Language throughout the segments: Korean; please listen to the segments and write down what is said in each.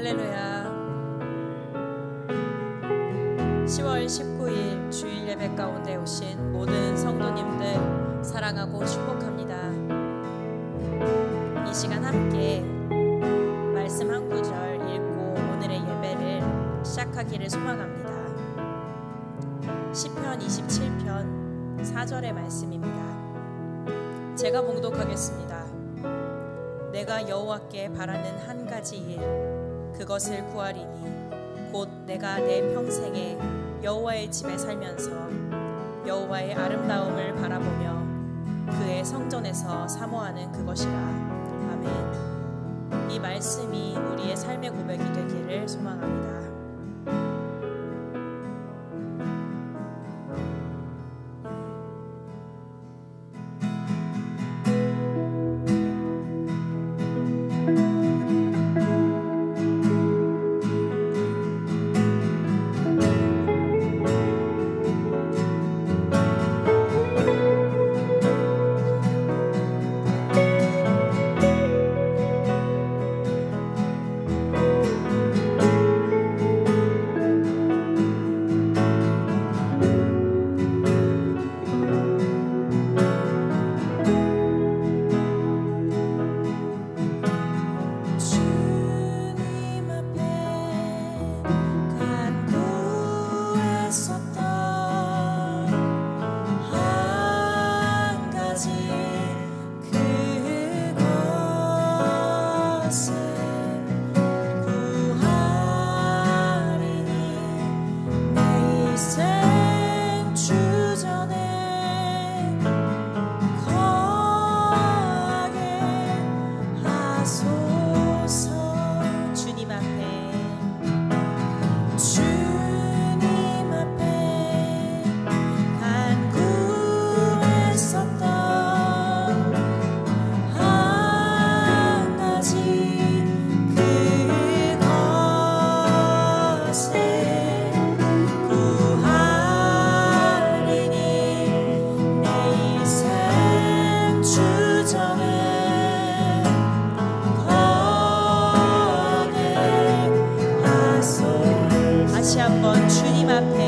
할렐루야. 10월 19일 주일 예배 가운데 오신 모든 성도님들 사랑하고 축복합니다. 이 시간 함께 말씀 한 구절 읽고 오늘의 예배를 시작하기를 소망합니다. 시편 27편 4절의 말씀입니다. 제가 봉독하겠습니다. 내가 여호와께 바라는 한 가지 일, 그것을 구하리니 곧 내가 내 평생에 여호와의 집에 살면서 여호와의 아름다움을 바라보며 그의 성전에서 사모하는 그것이라. 아멘. 이 말씀이 우리의 삶의 고백이 되기를 소망합니다. 한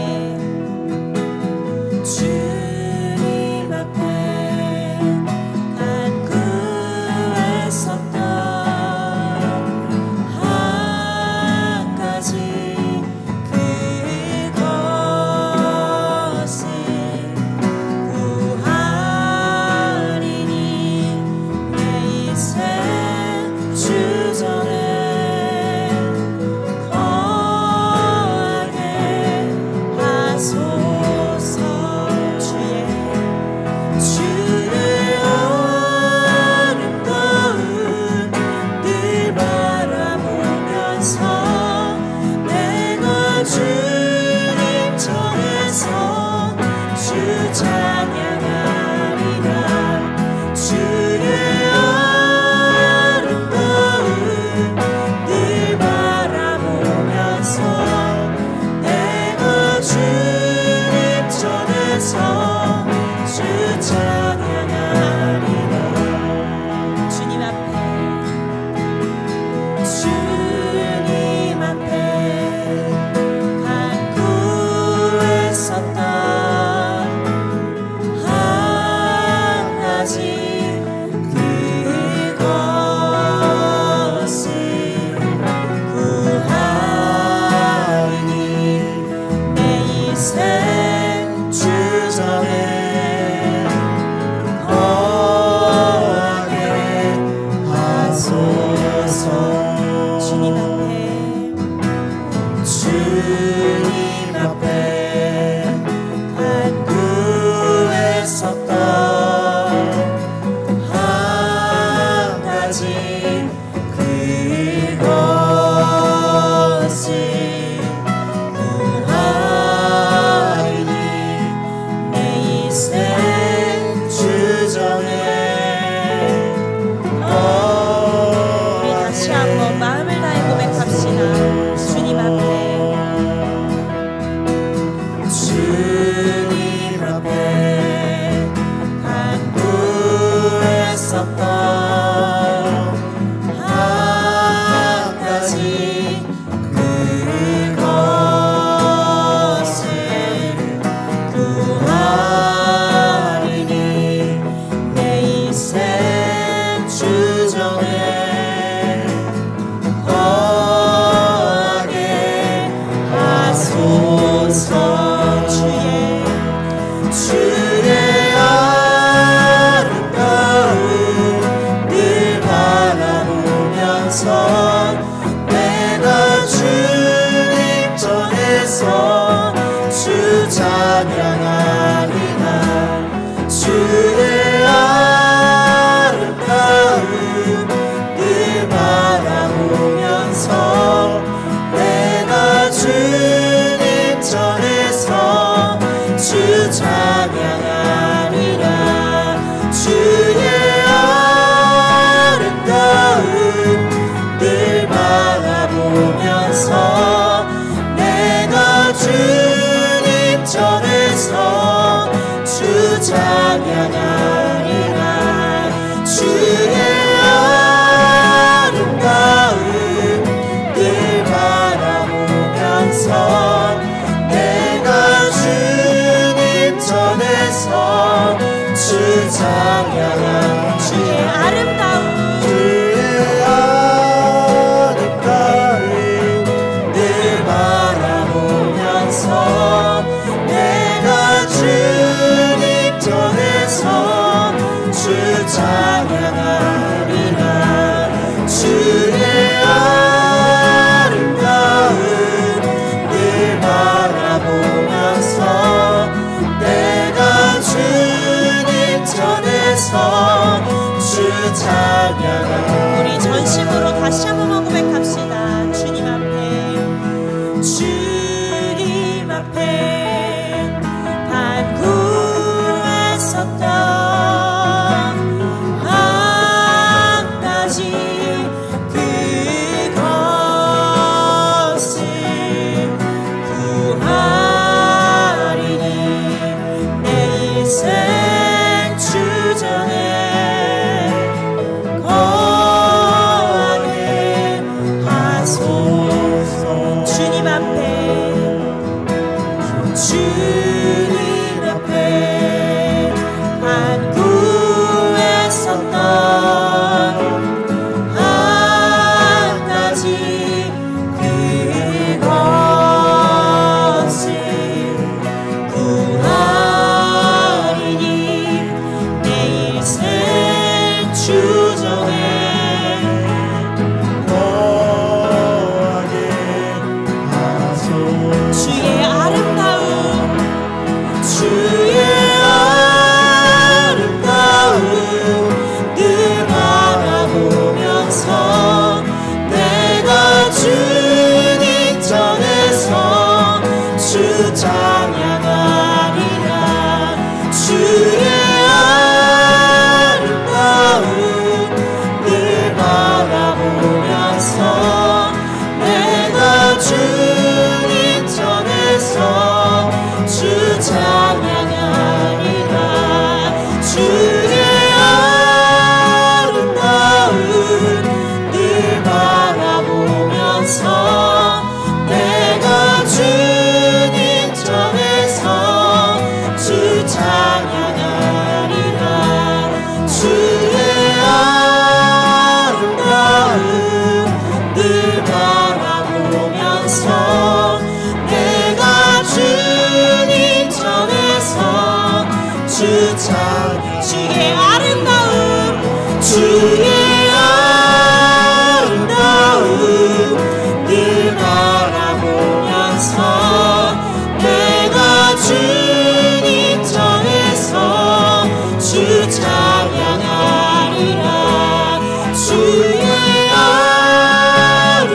주의 아름다움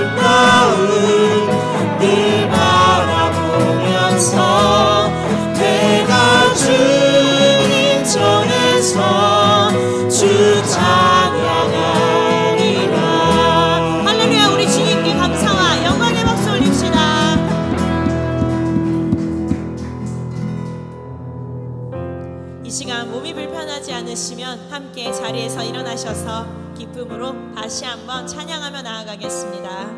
늘 바라보면서 내가 주님 전에서 주 찬양하리라. 할렐루야. 우리 주님께 감사와 영광의 박수 올립시다. 이 시간 몸이 불편하지 않으시면 함께 자리에서 일어나셔서 기쁨으로 다시 한번 찬양하며 나아가겠습니다.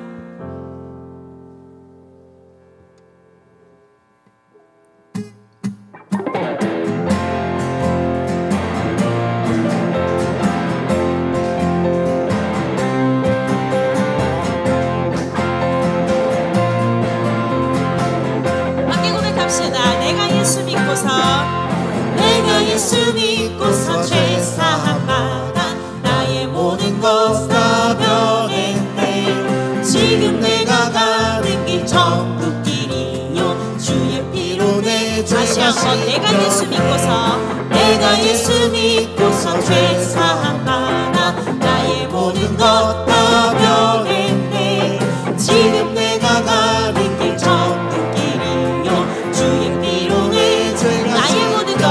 내가 예수 믿고서 죄 사함 받아 나의 모든 것 다 변했네. 지금 내가 가는 길 전부 길이요 주의 피로 내 다시 한번 내가 예수 믿고서 내가 예수 믿고서 죄 사함 받아 나의 모든 것 다 변했네. 지금 내가 가는 길 전부 길이요 주의 피로 내 죄가 나의 모든 것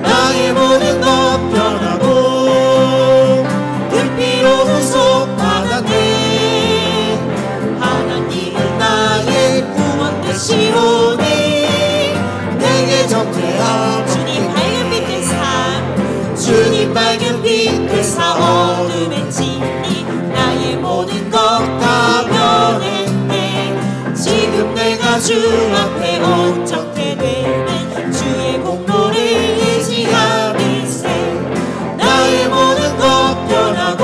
나의 모든 것 변하고 그 피로 구속받았네. 하나님은 나의 구원 되시오니 내게 정죄함 주님 밝은 빛의 삶 주님 밝은 빛의 사 어둠의 진리 나의 모든 것 다 변했네. 지금 내가 주 앞에 온전케 되는 주의 공로를 의지하미세. 나의 모든 것 변하고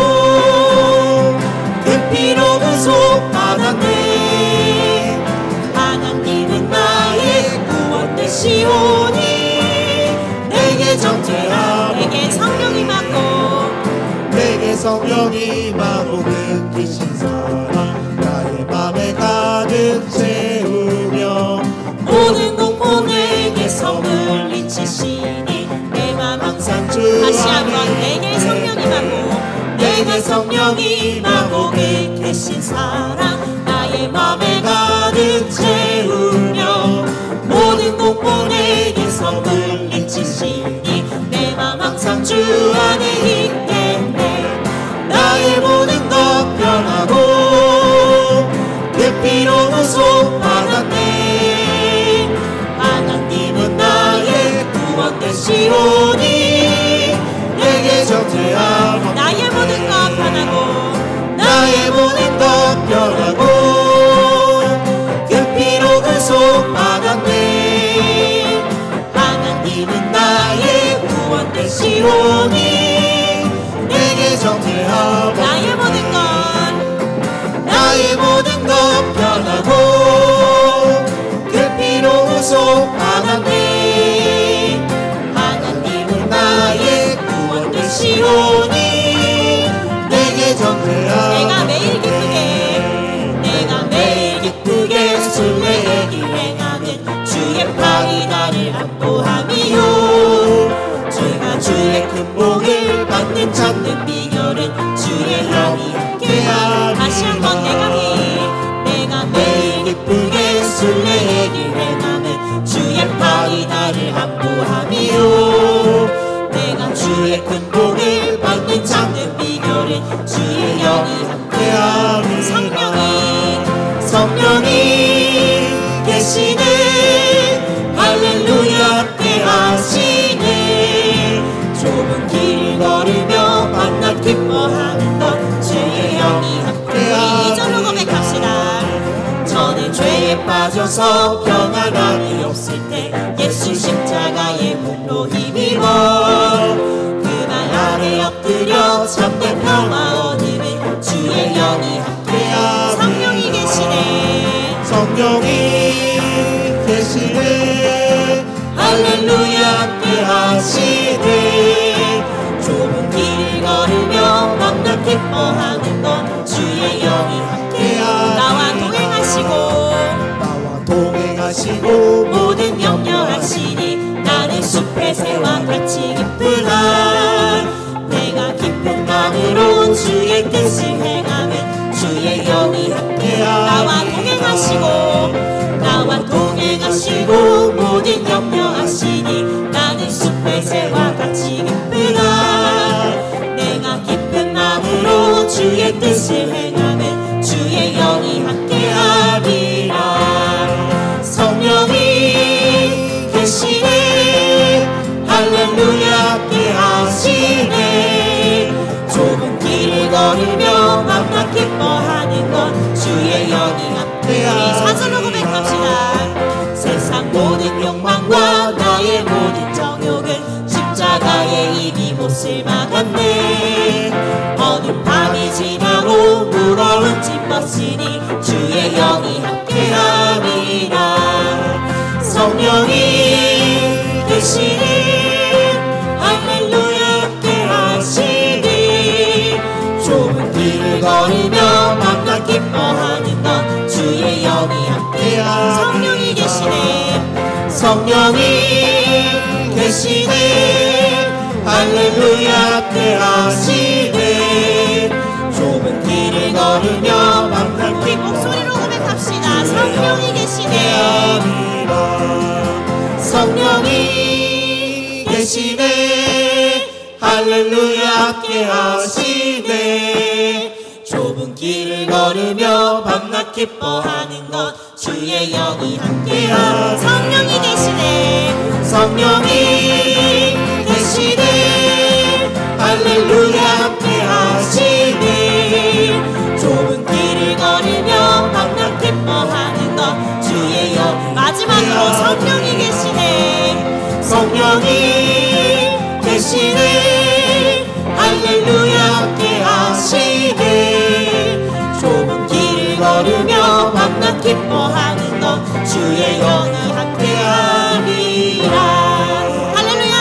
그 피로 구속받았네. 하나님은 나의 구원 되시오니 내게 정죄함 내게 성령이 임하고 내게 성령이 임하고 느끼신 사랑 나의 맘에 가득 채우며 모든 공포 내게서 물리치시니 내 맘 항상 주 다시 한번 안에 내게 성령이 임하고 내게 성령이 임하고 계신 사랑 나의 맘에 가득 채우며 모든 공포 내게서 물리치시니 내 맘 항상 주 안에 있겠네. 나의 모든 것 변하고 그 피로 구속받았네. 하나님은 나의 구원 되시오니 내게 정죄함 나의 모든 것 변하고 나의 모든 것 변하고 그 피로 구속받았네. 하나님은 나의 구원 되시오니 내게 정죄함 나의 모든 것 나의 모든 것 변하고 그 피로 구속받았네. 하나님은 나의 구원 되시오니 내게 정죄함 내가 매일 기쁘게 순례의 행하는 주의 팔이 나를 안보함이요. 주가 주의 큰 복을 받는 찾는 비결은 주의 향이 함께함. 다시 한번 내가 매일 기쁘게 순례의 행하는 주의 팔이 나를 안보함이요. 내가 주의 큰 복을 받는 찾는 비결은 주의 영이 함께함. 성령이 계시네. 할렐루야 함께하시네. 좁은 길 걸으며 만나 기뻐하는 것 주의 영이 함께하네. 이절로 고백합시다. 저는 죄에 빠져서 평안함이 없을 때 예수 십자가의 공로 힘입어 그 말 아래 엎드려 참된 평화 얻으면 주의 영이 함께하네. 성령이 계시네. 성령이 계시네. 할렐루야 함께하시네. 좁은 길 걸으며 만나 기뻐하는 것 주의 영이 함께하네. 나와 동행하시고 모든 염려하시니 나는 숲의 새와 같이 기쁘다. 내가 기쁜 마음으로 마음으로 주의 뜻을 행하면 주의 영이 함께하리라. 나와 동행하시고 모든 염려하시니 나는 숲의 새와 같이 기쁘다. 내가 기쁜 마음으로 주의 뜻을 행하면 주의 영이 함께하리라. 성령이 계시네 할렐루야 함께하시네. 좁은 길을 걸으며 맘만 기뻐하는 건 주의 영이 함께하리라. 사절로 고백합시다. 세상 모든 욕망과 나의 모든 정욕은 십자가에 이미 못을 막았네. 어두운 밤이 지나고 무거운 짐 벗으니 주의 영이 함께하리라. 성령이 계시니 할렐루야 함께하시니. 좁은 길을 걸으며 맘만 기뻐하는 것 주의 영이 함께하리라. 성령이 계시네. 성령이 계시네 할렐루야 함께하시네. 좁은 길을 걸으며 맘만 기뻐 목소리로 고백합시다. 성령이 계시네. 성령이 계시네 할렐루야 함께하시네. 좁은 길을 걸으며 밤낮 기뻐하는 것 주의 영이 함께하시네. 성령이 계시네. 성령이 계시네 할렐루야 함께하시네. 좁은 길을 걸으며 밤낮 기뻐하는 것 주의 영. 마지막으로 성령이 계시네. 성령이 계시네 할렐루야 함께하시네. 좁은 길을 걸으며 밤낮 기뻐하는 것 주의 영이 함께하리라. 할렐루야.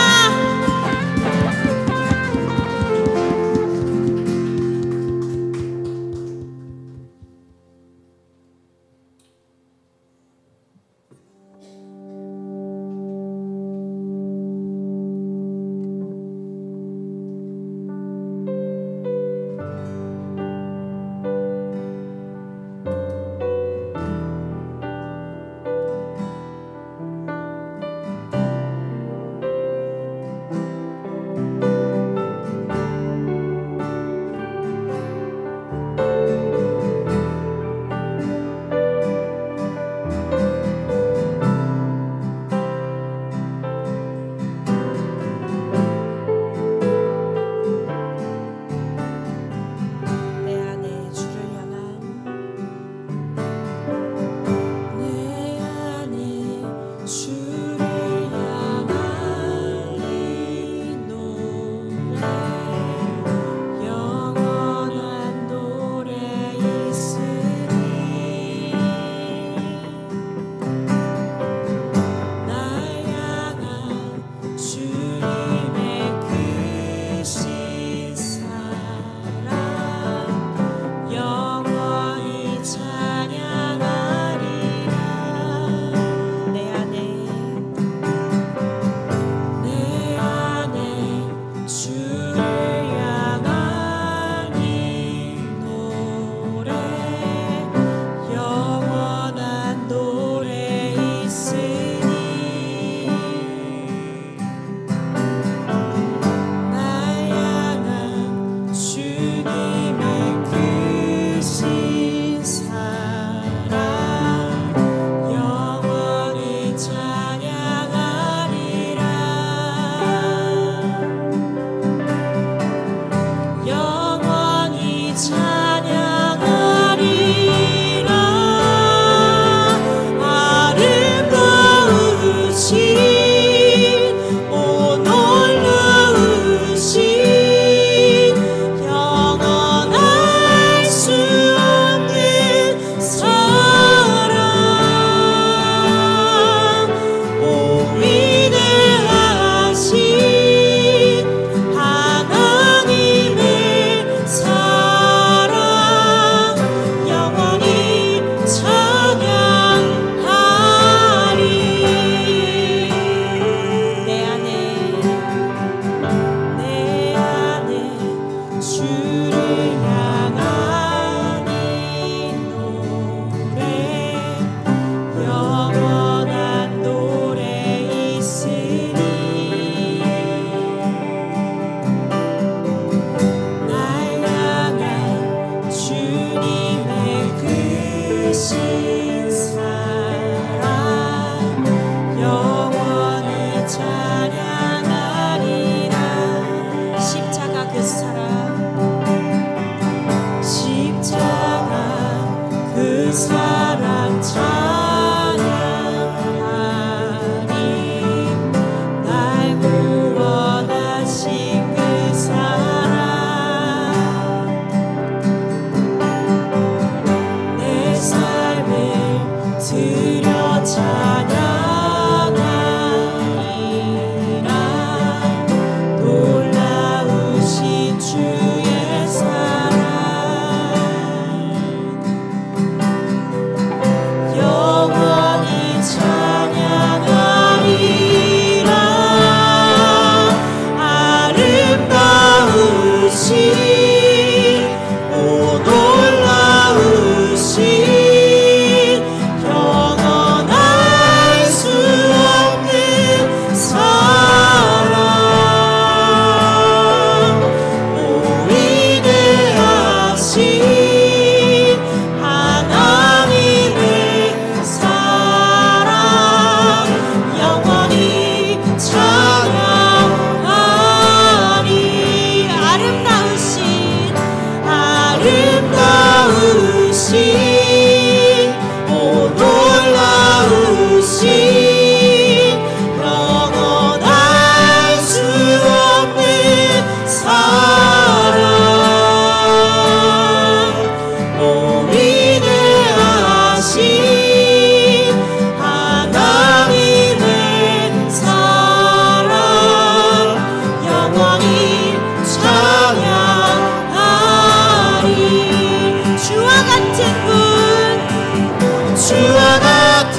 주와 같은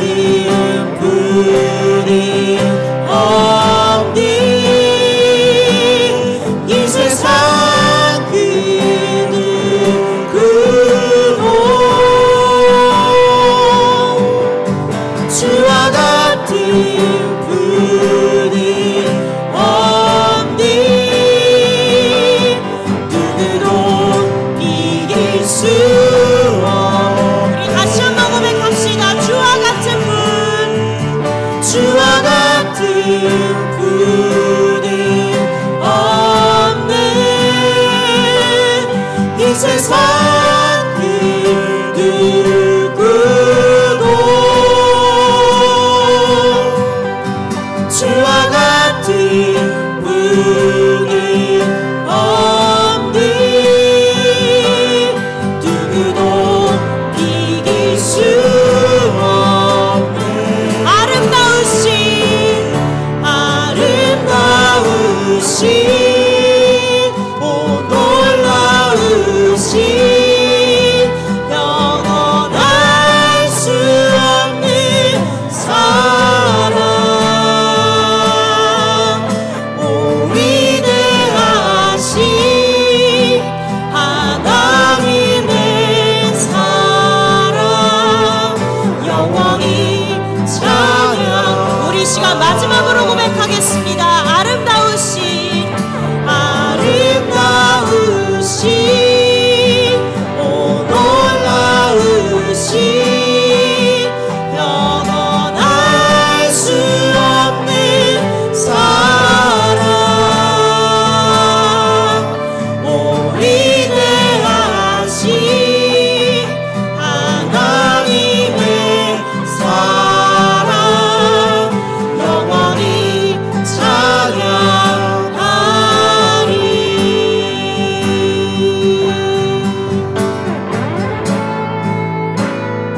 분이 없니. 이 세상 그 누구도 주와 같은 분이 없니. 누구도 이길 수 없니. 다시 한번 고백합시다. 주와 같은 분, 주와 같은 분이 없네. 이 세상 그 누구도 주와 같은 분이 없네. 누구도 이길 수 없네. 아름다우신 오 놀라우신 영원할 수 없는 사랑 오 위대하신 하나님의 사랑 영원히 찬양. 우리 시간 마지막으로 고백하겠습니다. 아름다우신 오 놀라우신 영원할 수 없는 사랑 오 위대하신 하나님의 사랑 영원히 찬양하리.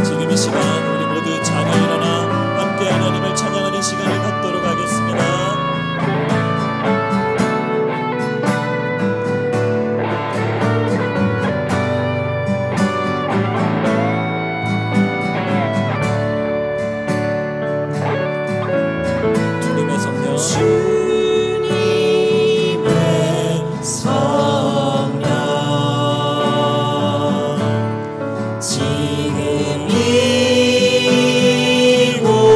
지금 이 시간 우리 모두 자녀 일어나 함께 하나님을 찬양하는 시간을 갖도록 하겠습니다. 주님의 성령 주님의 성령 지금 이곳에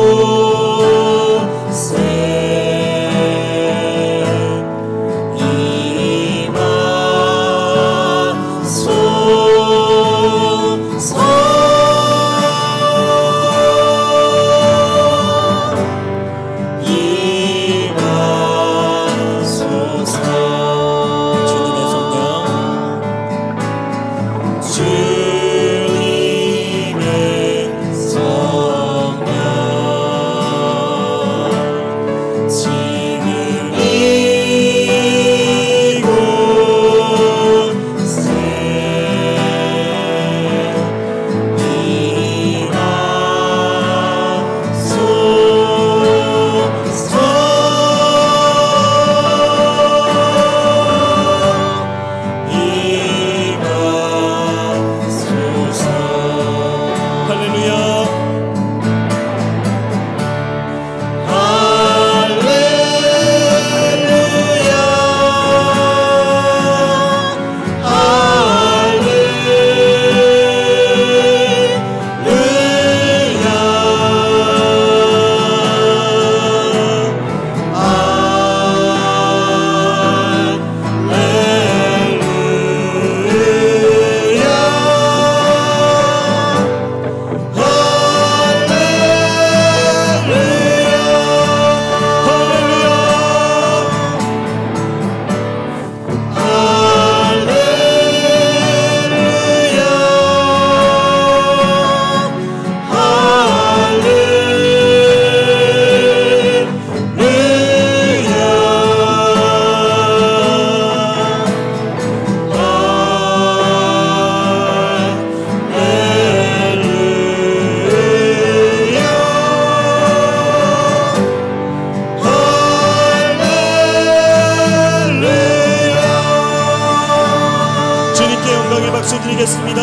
박수 드리겠습니다.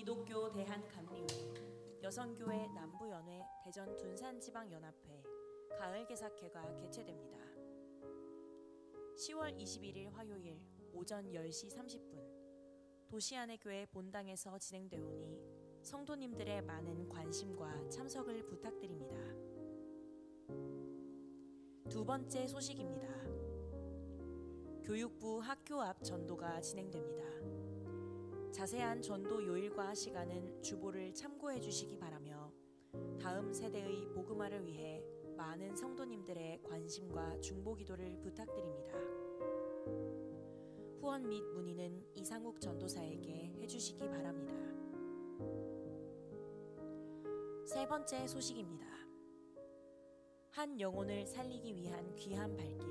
기독교 대한감리회, 여성교회 남부연회 대전 둔산지방연합회 가을개사회가 개최됩니다. 10월 21일 화요일 오전 10시 30분 도시안의교회 본당에서 진행되오니 성도님들의 많은 관심과 참석을 부탁드립니다. 두 번째 소식입니다. 교육부 학교 앞 전도가 진행됩니다. 자세한 전도 요일과 시간은 주보를 참고해 주시기 바라며 다음 세대의 복음화를 위해 많은 성도님들의 관심과 중보기도를 부탁드립니다. 후원 및 문의는 이상욱 전도사에게 해주시기 바랍니다. 세 번째 소식입니다. 한 영혼을 살리기 위한 귀한 발길,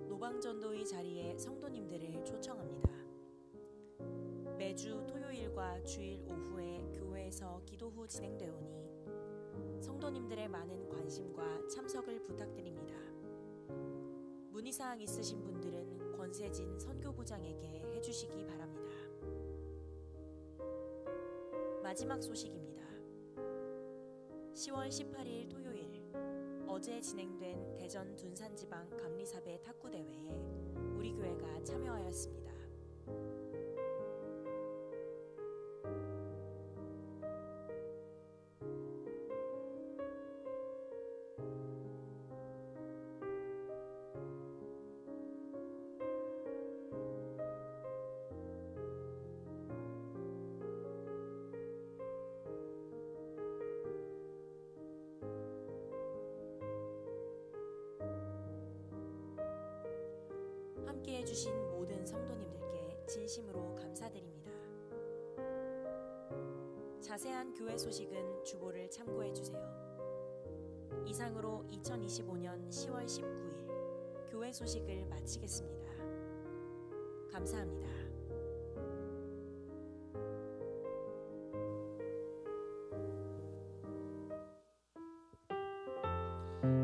노방전도의 자리에 성도님들을 초청합니다. 매주 토요일과 주일 오후에 교회에서 기도 후 진행되오니 성도님들의 많은 관심과 참석을 부탁드립니다. 문의사항 있으신 분들은 권세진 선교부장에게 해주시기 바랍니다. 마지막 소식입니다. 10월 18일 토요일 어제 진행된 대전 둔산지방 감리사배 탁구대회에 우리 교회가 참여하였습니다. 함께 해주신 모든 성도님들께 진심으로 감사드립니다. 자세한 교회 소식은 주보를 참고해 주세요. 이상으로 2025년 10월 19일 교회 소식을 마치겠습니다. 감사합니다.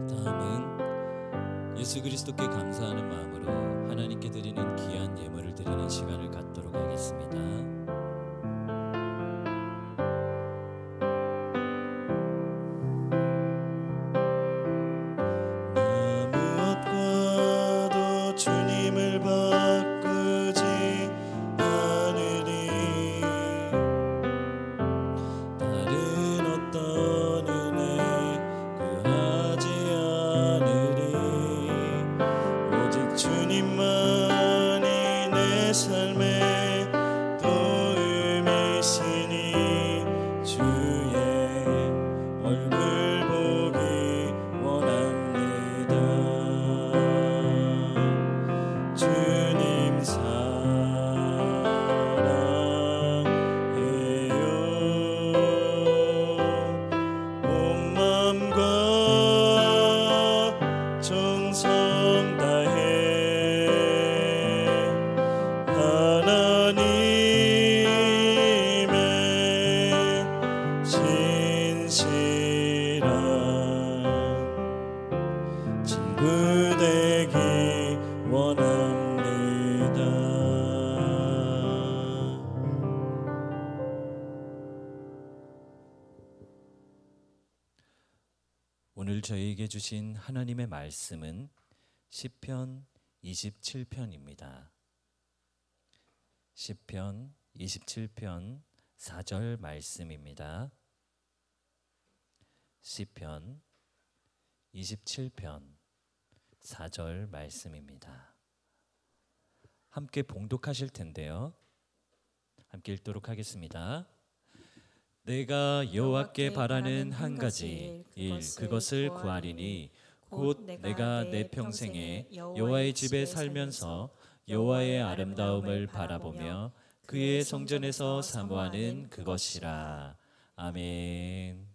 다음은 예수 그리스도께 감사하는 마음으로 하나님께 드리는 귀한 예물을 드리는 시간을 갖도록 하겠습니다. 무엇과도 주님을 바꾸지 않으리. 다른 어떤 은혜 구하지 않으리. 오직 주님만이 내 삶의 도움이시니 주의 얼굴 보기 원합니다. 주님 사랑해요. 온 마음과 정성 다해 하나님의 신실한 친구 되기 원합니다. 오늘 저희에게 주신 하나님의 말씀은 시편 27편입니다. 시편 27편 4절 말씀입니다. 시편 27편 4절 말씀입니다. 함께 봉독하실 텐데요. 함께 읽도록 하겠습니다. 내가 여호와께 바라는 한 가지 일 그것을 구하리니 곧 내가 내 평생에 여호와의 집에 살면서 여호와의 아름다움을 바라보며 그의 성전에서 사모하는 그것이라. 아멘.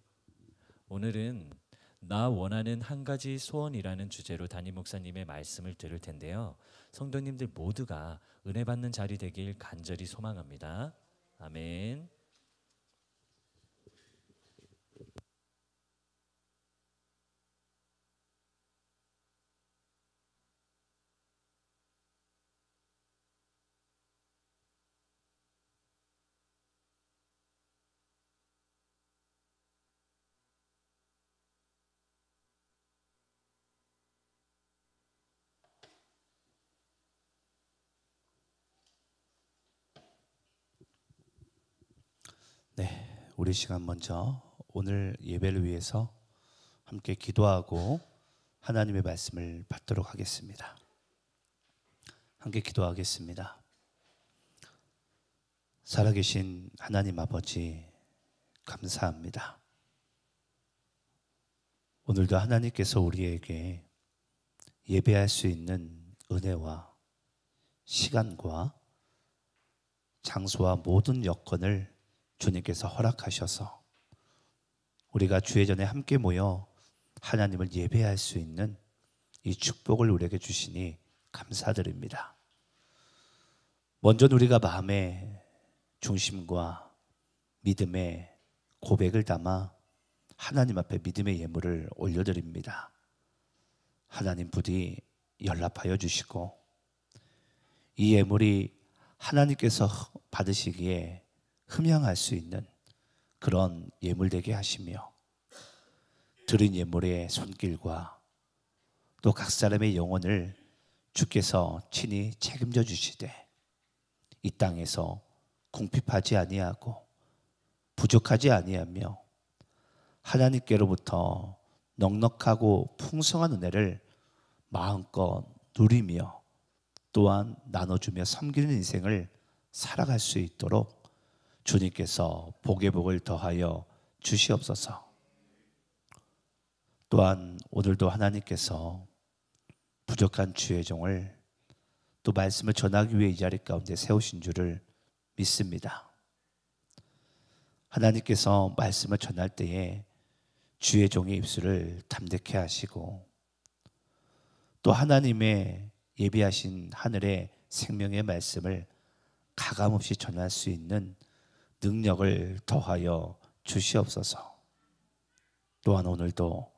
오늘은 나 원하는 한 가지 소원이라는 주제로 담임 목사님의 말씀을 들을 텐데요. 성도님들 모두가 은혜 받는 자리 되길 간절히 소망합니다. 아멘. 네, 우리 시간 먼저 오늘 예배를 위해서 함께 기도하고 하나님의 말씀을 받도록 하겠습니다. 함께 기도하겠습니다. 살아계신 하나님 아버지, 감사합니다. 오늘도 하나님께서 우리에게 예배할 수 있는 은혜와 시간과 장소와 모든 여건을 주님께서 허락하셔서 우리가 주의 전에 함께 모여 하나님을 예배할 수 있는 이 축복을 우리에게 주시니 감사드립니다. 먼저 우리가 마음의 중심과 믿음의 고백을 담아 하나님 앞에 믿음의 예물을 올려드립니다. 하나님 부디 연락하여 주시고 이 예물이 하나님께서 받으시기에 흠양할 수 있는 그런 예물 되게 하시며 드린 예물의 손길과 또 각 사람의 영혼을 주께서 친히 책임져 주시되 이 땅에서 궁핍하지 아니하고 부족하지 아니하며 하나님께로부터 넉넉하고 풍성한 은혜를 마음껏 누리며 또한 나눠주며 섬기는 인생을 살아갈 수 있도록 주님께서 복의 복을 더하여 주시옵소서. 또한 오늘도 하나님께서 부족한 주의 종을 또 말씀을 전하기 위해 이 자리 가운데 세우신 줄을 믿습니다. 하나님께서 말씀을 전할 때에 주의 종의 입술을 담대케 하시고 또 하나님의 예비하신 하늘의 생명의 말씀을 가감없이 전할 수 있는 능력을 더하여 주시옵소서. 또한 오늘도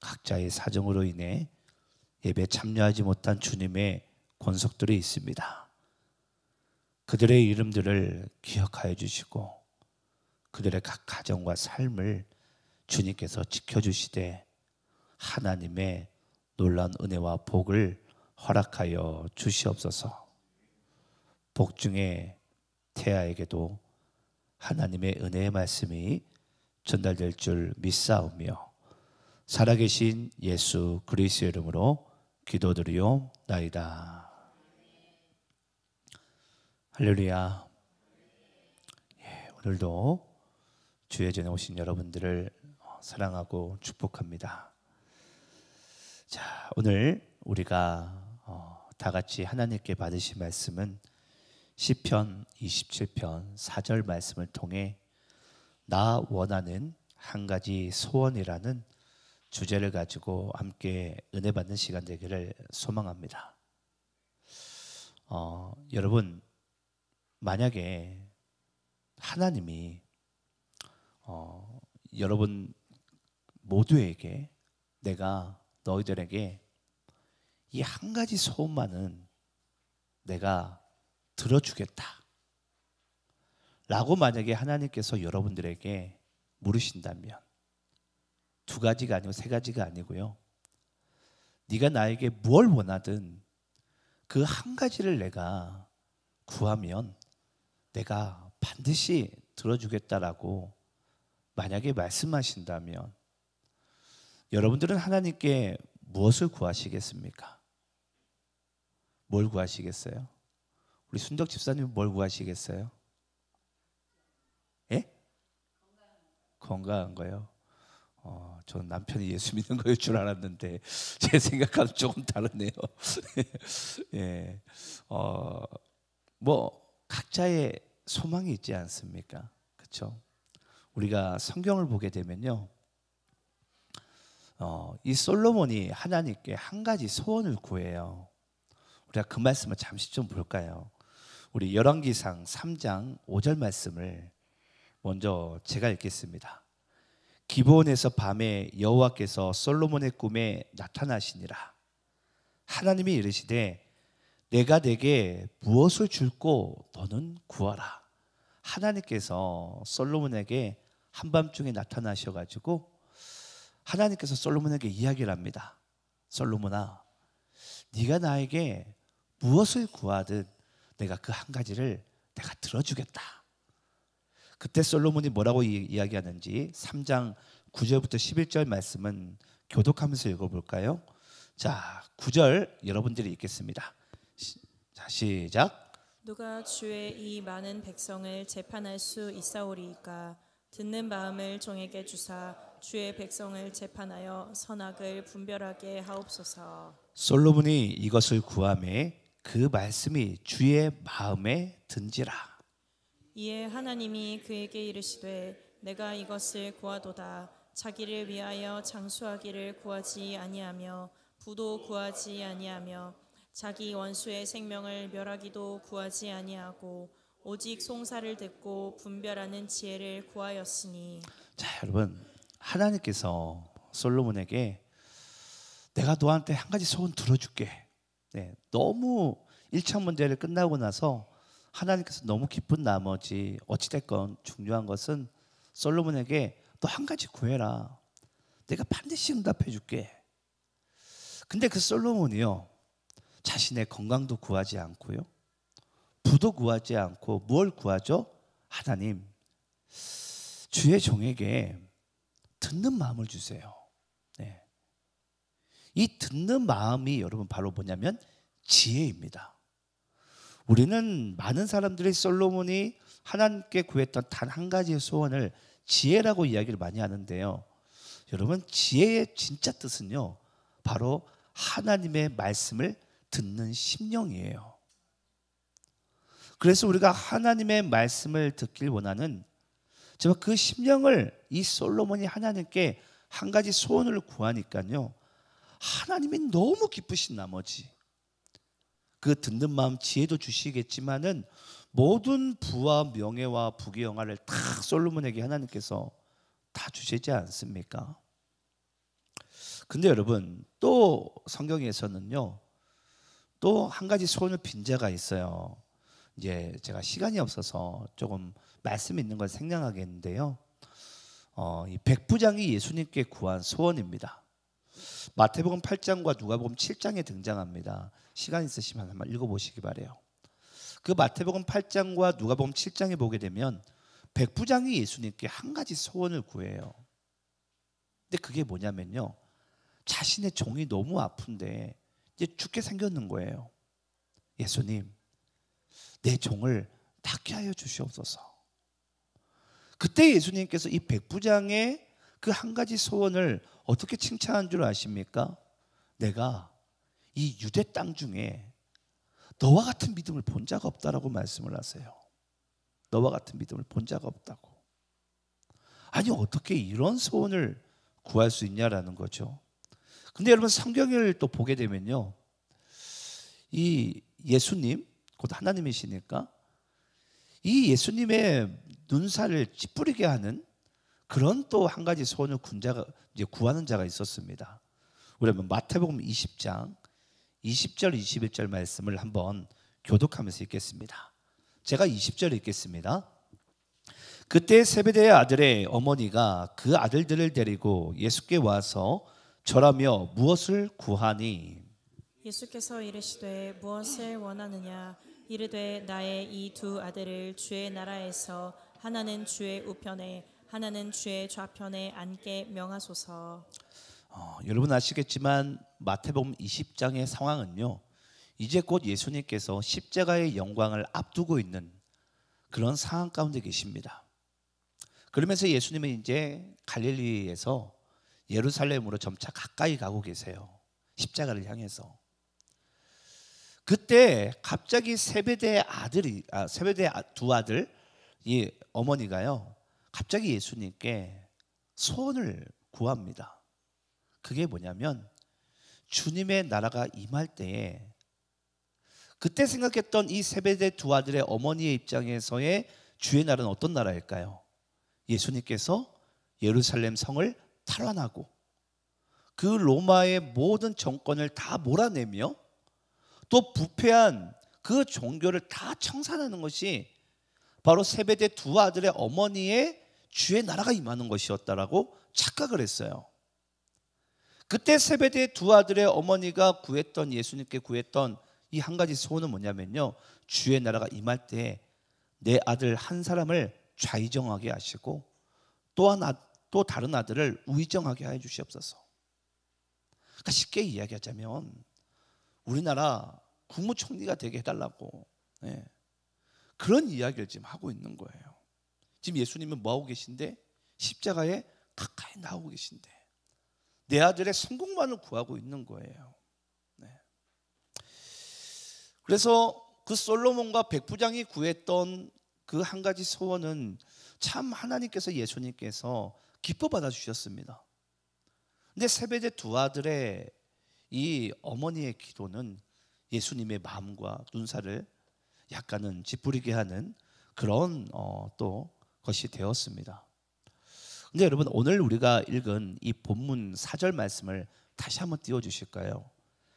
각자의 사정으로 인해 예배에 참여하지 못한 주님의 권속들이 있습니다. 그들의 이름들을 기억하여 주시고 그들의 각 가정과 삶을 주님께서 지켜주시되 하나님의 놀라운 은혜와 복을 허락하여 주시옵소서. 복중의 태아에게도 하나님의 은혜의 말씀이 전달될 줄 믿사오며 살아계신 예수 그리스도의 이름으로 기도드리옵나이다. 할렐루야. 오늘도 주의 전에 오신 여러분들을 사랑하고 축복합니다. 자, 오늘 우리가 다 같이 하나님께 받으신 말씀은 시편 27편 4절 말씀을 통해 나 원하는 한 가지 소원이라는 주제를 가지고 함께 은혜 받는 시간 되기를 소망합니다. 여러분, 만약에 하나님이 여러분 모두에게 내가 너희들에게 이 한 가지 소원만은 내가 들어주겠다 라고 만약에 하나님께서 여러분들에게 물으신다면 두 가지가 아니고 세 가지가 아니고요, 네가 나에게 무엇 원하든 그 한 가지를 내가 구하면 내가 반드시 들어주겠다라고 만약에 말씀하신다면 여러분들은 하나님께 무엇을 구하시겠습니까? 뭘 구하시겠어요? 우리 순덕 집사님은 뭘 구하시겠어요? 예? 건강한 거요? 전 남편이 예수 믿는 거일 줄 알았는데 제 생각과는 조금 다르네요. 예, 뭐 각자의 소망이 있지 않습니까? 그렇죠? 우리가 성경을 보게 되면요, 이 솔로몬이 하나님께 한 가지 소원을 구해요. 우리가 그 말씀을 잠시 좀 볼까요? 우리 열왕기상 3장 5절 말씀을 먼저 제가 읽겠습니다. 기브온에서 밤에 여호와께서 솔로몬의 꿈에 나타나시니라. 하나님이 이르시되 내가 네게 무엇을 줄고 너는 구하라. 하나님께서 솔로몬에게 한밤중에 나타나셔가지고 하나님께서 솔로몬에게 이야기를 합니다. 솔로몬아, 네가 나에게 무엇을 구하든 내가 그 한 가지를 내가 들어주겠다. 그때 솔로몬이 뭐라고 이야기하는지 3장 9절부터 11절 말씀은 교독하면서 읽어볼까요? 자, 9절 여러분들이 읽겠습니다. 자, 시작. 누가 주의 이 많은 백성을 재판할 수 있사오리이까? 듣는 마음을 종에게 주사 주의 백성을 재판하여 선악을 분별하게 하옵소서. 솔로몬이 이것을 구하매 그 말씀이 주의 마음에 든지라. 이에 하나님이 그에게 이르시되 내가 이것을 구하도다. 자기를 위하여 장수하기를 구하지 아니하며 부도 구하지 아니하며 자기 원수의 생명을 멸하기도 구하지 아니하고 오직 송사를 듣고 분별하는 지혜를 구하였으니. 자, 여러분, 하나님께서 솔로몬에게 내가 너한테 한 가지 소원 들어줄게. 네, 너무 1차 문제를 끝나고 나서 하나님께서 너무 기쁜 나머지 어찌됐건 중요한 것은 솔로몬에게 너 한 가지 구해라. 내가 반드시 응답해 줄게. 근데 그 솔로몬이요, 자신의 건강도 구하지 않고요, 부도 구하지 않고 뭘 구하죠? 하나님, 주의 종에게 듣는 마음을 주세요. 네. 이 듣는 마음이 여러분 바로 뭐냐면 지혜입니다. 우리는 많은 사람들이 솔로몬이 하나님께 구했던 단 한 가지의 소원을 지혜라고 이야기를 많이 하는데요. 여러분, 지혜의 진짜 뜻은요, 바로 하나님의 말씀을 듣는 심령이에요. 그래서 우리가 하나님의 말씀을 듣길 원하는 정말 그 심령을 이 솔로몬이 하나님께 한 가지 소원을 구하니까요, 하나님이 너무 기쁘신 나머지 그 듣는 마음 지혜도 주시겠지만은 모든 부와 명예와 부귀영화를 다 솔로몬에게 하나님께서 다 주시지 않습니까? 근데 여러분, 또 성경에서는요, 또 한 가지 소원을 빈 자가 있어요. 이제 제가 시간이 없어서 조금 말씀 있는 걸 생략하겠는데요, 이 백부장이 예수님께 구한 소원입니다. 마태복음 8장과 누가복음 7장에 등장합니다. 시간 있으시면 한번 읽어보시기 바래요. 그 마태복음 8장과 누가복음 7장에 보게 되면 백부장이 예수님께 한 가지 소원을 구해요. 근데 그게 뭐냐면요, 자신의 종이 너무 아픈데 이제 죽게 생겼는 거예요. 예수님, 내 종을 낫게 하여 주시옵소서. 그때 예수님께서 이 백부장의 그 한 가지 소원을 어떻게 칭찬한 줄 아십니까? 내가 이 유대 땅 중에 너와 같은 믿음을 본 자가 없다라고 말씀을 하세요. 너와 같은 믿음을 본 자가 없다고. 아니, 어떻게 이런 소원을 구할 수 있냐라는 거죠. 근데 여러분, 성경을 또 보게 되면요, 이 예수님, 곧 하나님이시니까 이 예수님의 눈살을 찌푸리게 하는 그런 또 한 가지 소원을 구하는 자가 있었습니다. 우리 한번 마태복음 20장 20절 21절 말씀을 한번 교독하면서 읽겠습니다. 제가 20절 읽겠습니다. 그때 세베대의 아들의 어머니가 그 아들들을 데리고 예수께 와서 절하며 무엇을 구하니? 예수께서 이르시되 무엇을 원하느냐? 이르되 나의 이 두 아들을 주의 나라에서 하나는 주의 우편에 하나는 주의 좌편에 앉게 명하소서. 여러분 아시겠지만 마태복음 20장의 상황은요, 이제 곧 예수님께서 십자가의 영광을 앞두고 있는 그런 상황 가운데 계십니다. 그러면서 예수님은 이제 갈릴리에서 예루살렘으로 점차 가까이 가고 계세요. 십자가를 향해서. 그때 갑자기 세베대의 두 아들 이 어머니가요, 갑자기 예수님께 소원을 구합니다. 그게 뭐냐면 주님의 나라가 임할 때에 그때 생각했던 이 세베대 두 아들의 어머니의 입장에서의 주의 나라는 어떤 나라일까요? 예수님께서 예루살렘 성을 탈환하고 그 로마의 모든 정권을 다 몰아내며 또 부패한 그 종교를 다 청산하는 것이 바로 세베대 두 아들의 어머니의 주의 나라가 임하는 것이었다라고 착각을 했어요. 그때 세베대 두 아들의 어머니가 구했던, 예수님께 구했던 이 한 가지 소원은 뭐냐면요, 주의 나라가 임할 때 내 아들 한 사람을 좌의정하게 하시고 또 다른 아들을 우의정하게 해 주시옵소서. 그러니까 쉽게 이야기하자면 우리나라 국무총리가 되게 해달라고, 예, 그런 이야기를 지금 하고 있는 거예요. 지금 예수님은 뭐 하고 계신데? 십자가에 가까이 나오고 계신데 내 아들의 성공만을 구하고 있는 거예요. 네. 그래서 그 솔로몬과 백부장이 구했던 그 한 가지 소원은 참 하나님께서, 예수님께서 기뻐 받아주셨습니다. 근데 세베대 두 아들의 이 어머니의 기도는 예수님의 마음과 눈살을 약간은 찌푸리게 하는 그런 또 것이 되었습니다. 근데 여러분, 오늘 우리가 읽은 이 본문 4절 말씀을 다시 한번 띄워주실까요?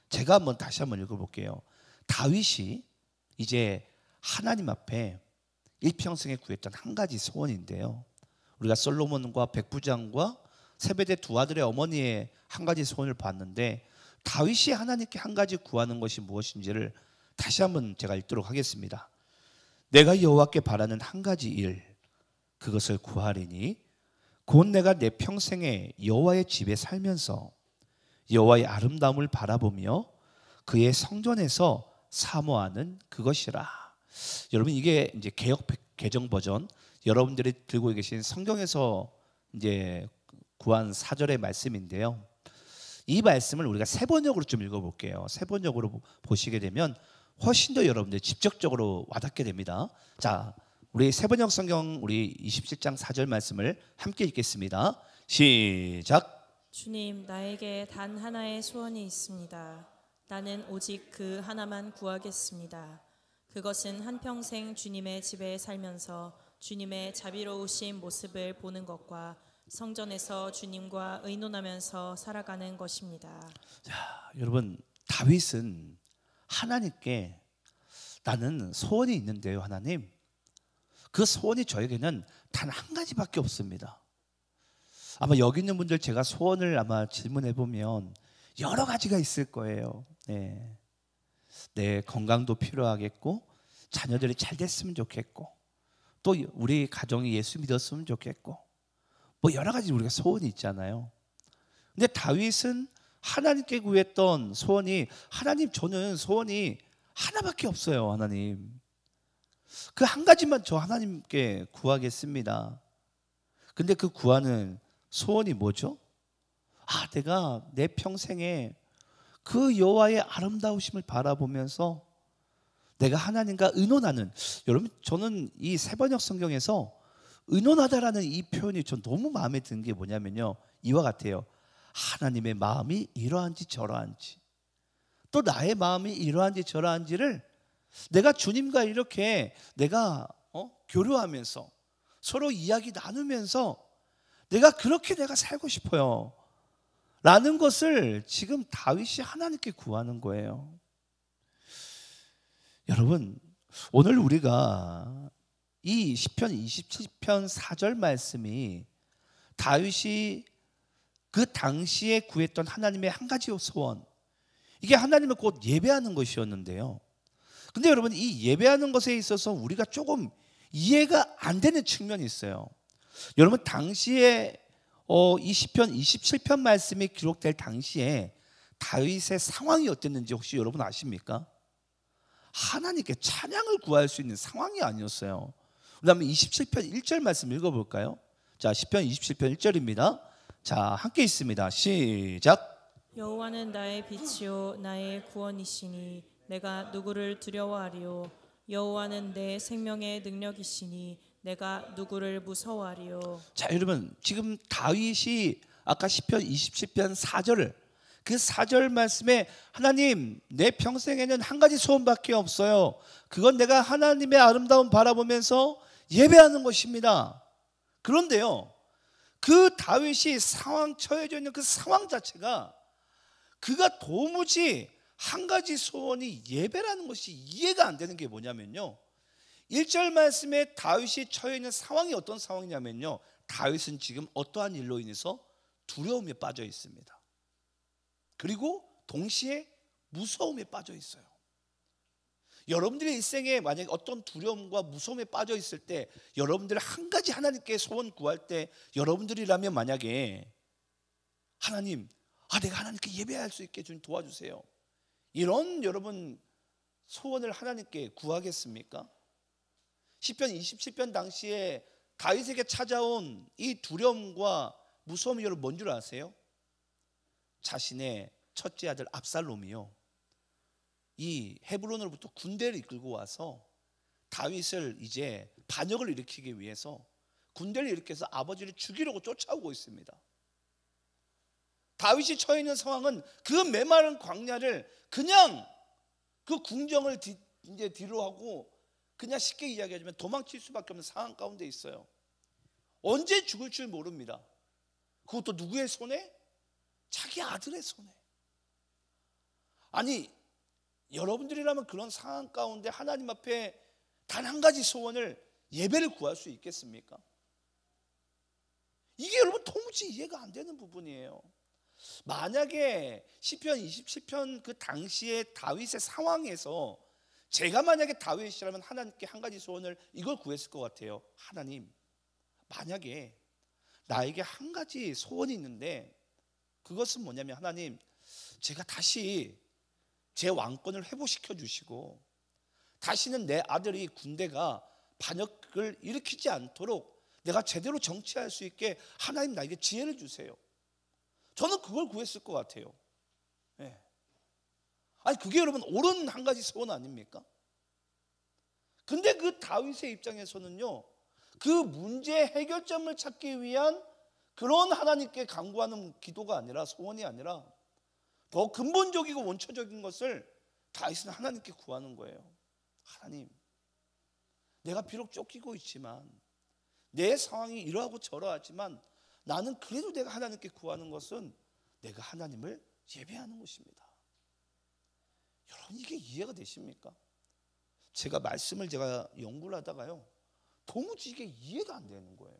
제가 한번 다시 한번 읽어볼게요. 다윗이 이제 하나님 앞에 일평생에 구했던 한 가지 소원인데요, 우리가 솔로몬과 백부장과 세베대 두 아들의 어머니의 한 가지 소원을 봤는데, 다윗이 하나님께 한 가지 구하는 것이 무엇인지를 다시 한번 제가 읽도록 하겠습니다. 내가 여호와께 바라는 한 가지 일, 그것을 구하리니 곧 내가 내 평생에 여호와의 집에 살면서 여호와의 아름다움을 바라보며 그의 성전에서 사모하는 그것이라. 여러분, 이게 이제 개역 개정 버전, 여러분들이 들고 계신 성경에서 이제 구한 4절의 말씀인데요, 이 말씀을 우리가 세번역으로 좀 읽어볼게요. 세번역으로 보시게 되면 훨씬 더 여러분들 직접적으로 와닿게 됩니다. 자, 우리 세번역 성경 우리 27장 4절 말씀을 함께 읽겠습니다. 시작. 주님, 나에게 단 하나의 소원이 있습니다. 나는 오직 그 하나만 구하겠습니다. 그것은 한평생 주님의 집에 살면서 주님의 자비로우신 모습을 보는 것과 성전에서 주님과 의논하면서 살아가는 것입니다. 자, 여러분, 다윗은 하나님께 나는 소원이 있는데요, 하나님, 그 소원이 저에게는 단 한 가지밖에 없습니다. 아마 여기 있는 분들 제가 소원을 아마 질문해 보면 여러 가지가 있을 거예요. 네. 내 건강도 필요하겠고, 자녀들이 잘 됐으면 좋겠고, 또 우리 가정이 예수 믿었으면 좋겠고, 뭐 여러 가지 우리가 소원이 있잖아요. 근데 다윗은 하나님께 구했던 소원이, 하나님, 저는 소원이 하나밖에 없어요. 하나님, 그 한 가지만 저 하나님께 구하겠습니다. 근데 그 구하는 소원이 뭐죠? 내가 내 평생에 그 여호와의 아름다우심을 바라보면서 내가 하나님과 의논하는, 여러분, 저는 이 세번역 성경에서 의논하다라는 이 표현이 전 너무 마음에 든 게 뭐냐면요, 이와 같아요. 하나님의 마음이 이러한지 저러한지, 또 나의 마음이 이러한지 저러한지를 내가 주님과 이렇게 내가 교류하면서 서로 이야기 나누면서 내가 그렇게 내가 살고 싶어요 라는 것을 지금 다윗이 하나님께 구하는 거예요. 여러분, 오늘 우리가 이 시편 27편 4절 말씀이 다윗이 그 당시에 구했던 하나님의 한 가지 소원, 이게 하나님을 곧 예배하는 것이었는데요, 근데 여러분, 이 예배하는 것에 있어서 우리가 조금 이해가 안 되는 측면이 있어요. 여러분, 당시에 이 시편 27편 말씀이 기록될 당시에 다윗의 상황이 어땠는지 혹시 여러분 아십니까? 하나님께 찬양을 구할 수 있는 상황이 아니었어요. 그다음에 27편 1절 말씀 읽어볼까요? 자, 시편 27편 1절입니다. 자, 함께 있습니다. 시작. 여호와는 나의 빛이요 나의 구원이시니 내가 누구를 두려워하리요. 여호와는 내 생명의 능력이시니 내가 누구를 무서워하리요. 자, 여러분, 지금 다윗이 아까 시편 27편 4절을, 그 4절 말씀에 하나님, 내 평생에는 한 가지 소원밖에 없어요. 그건 내가 하나님의 아름다움 바라보면서 예배하는 것입니다. 그런데요, 그 다윗이 상황 처해져 있는 그 상황 자체가 그가 도무지 한 가지 소원이 예배라는 것이 이해가 안 되는 게 뭐냐면요, 1절 말씀에 다윗이 처해 있는 상황이 어떤 상황이냐면요, 다윗은 지금 어떠한 일로 인해서 두려움에 빠져 있습니다. 그리고 동시에 무서움에 빠져 있어요. 여러분들의 일생에 만약에 어떤 두려움과 무서움에 빠져 있을 때, 여러분들이 한 가지 하나님께 소원 구할 때, 여러분들이라면 만약에 하나님, 내가 하나님께 예배할 수 있게 주님 도와주세요, 이런 여러분 소원을 하나님께 구하겠습니까? 시편 27편 당시에 다윗에게 찾아온 이 두려움과 무서움이 여러분 뭔 줄 아세요? 자신의 첫째 아들 압살롬이요, 이 헤브론으로부터 군대를 이끌고 와서 다윗을 이제 반역을 일으키기 위해서 군대를 일으켜서 아버지를 죽이려고 쫓아오고 있습니다. 다윗이 처해 있는 상황은 그 메마른 광야를 그냥 그 궁정을 이제 뒤로 하고 그냥 쉽게 이야기하자면 도망칠 수밖에 없는 상황 가운데 있어요. 언제 죽을 줄 모릅니다. 그것도 누구의 손에? 자기 아들의 손에. 아니, 여러분들이라면 그런 상황 가운데 하나님 앞에 단 한 가지 소원을, 예배를 구할 수 있겠습니까? 이게 여러분 도무지 이해가 안 되는 부분이에요. 만약에 시편 27편 그 당시의 다윗의 상황에서 제가 만약에 다윗이라면 하나님께 한 가지 소원을 이걸 구했을 것 같아요. 하나님, 만약에 나에게 한 가지 소원이 있는데 그것은 뭐냐면, 하나님, 제가 다시 제 왕권을 회복시켜 주시고 다시는 내 아들이 군대가 반역을 일으키지 않도록 내가 제대로 정치할 수 있게 하나님 나에게 지혜를 주세요. 저는 그걸 구했을 것 같아요. 네. 아니, 그게 여러분 옳은 한 가지 소원 아닙니까? 근데 그 다윗의 입장에서는요, 그 문제 해결점을 찾기 위한 그런 하나님께 간구하는 기도가 아니라, 소원이 아니라 더 근본적이고 원초적인 것을 다윗은 하나님께 구하는 거예요. 하나님, 내가 비록 쫓기고 있지만, 내 상황이 이러하고 저러하지만, 나는 그래도 내가 하나님께 구하는 것은 내가 하나님을 예배하는 것입니다. 여러분, 이게 이해가 되십니까? 제가 말씀을 연구를 하다가요, 도무지 이게 이해가 안 되는 거예요.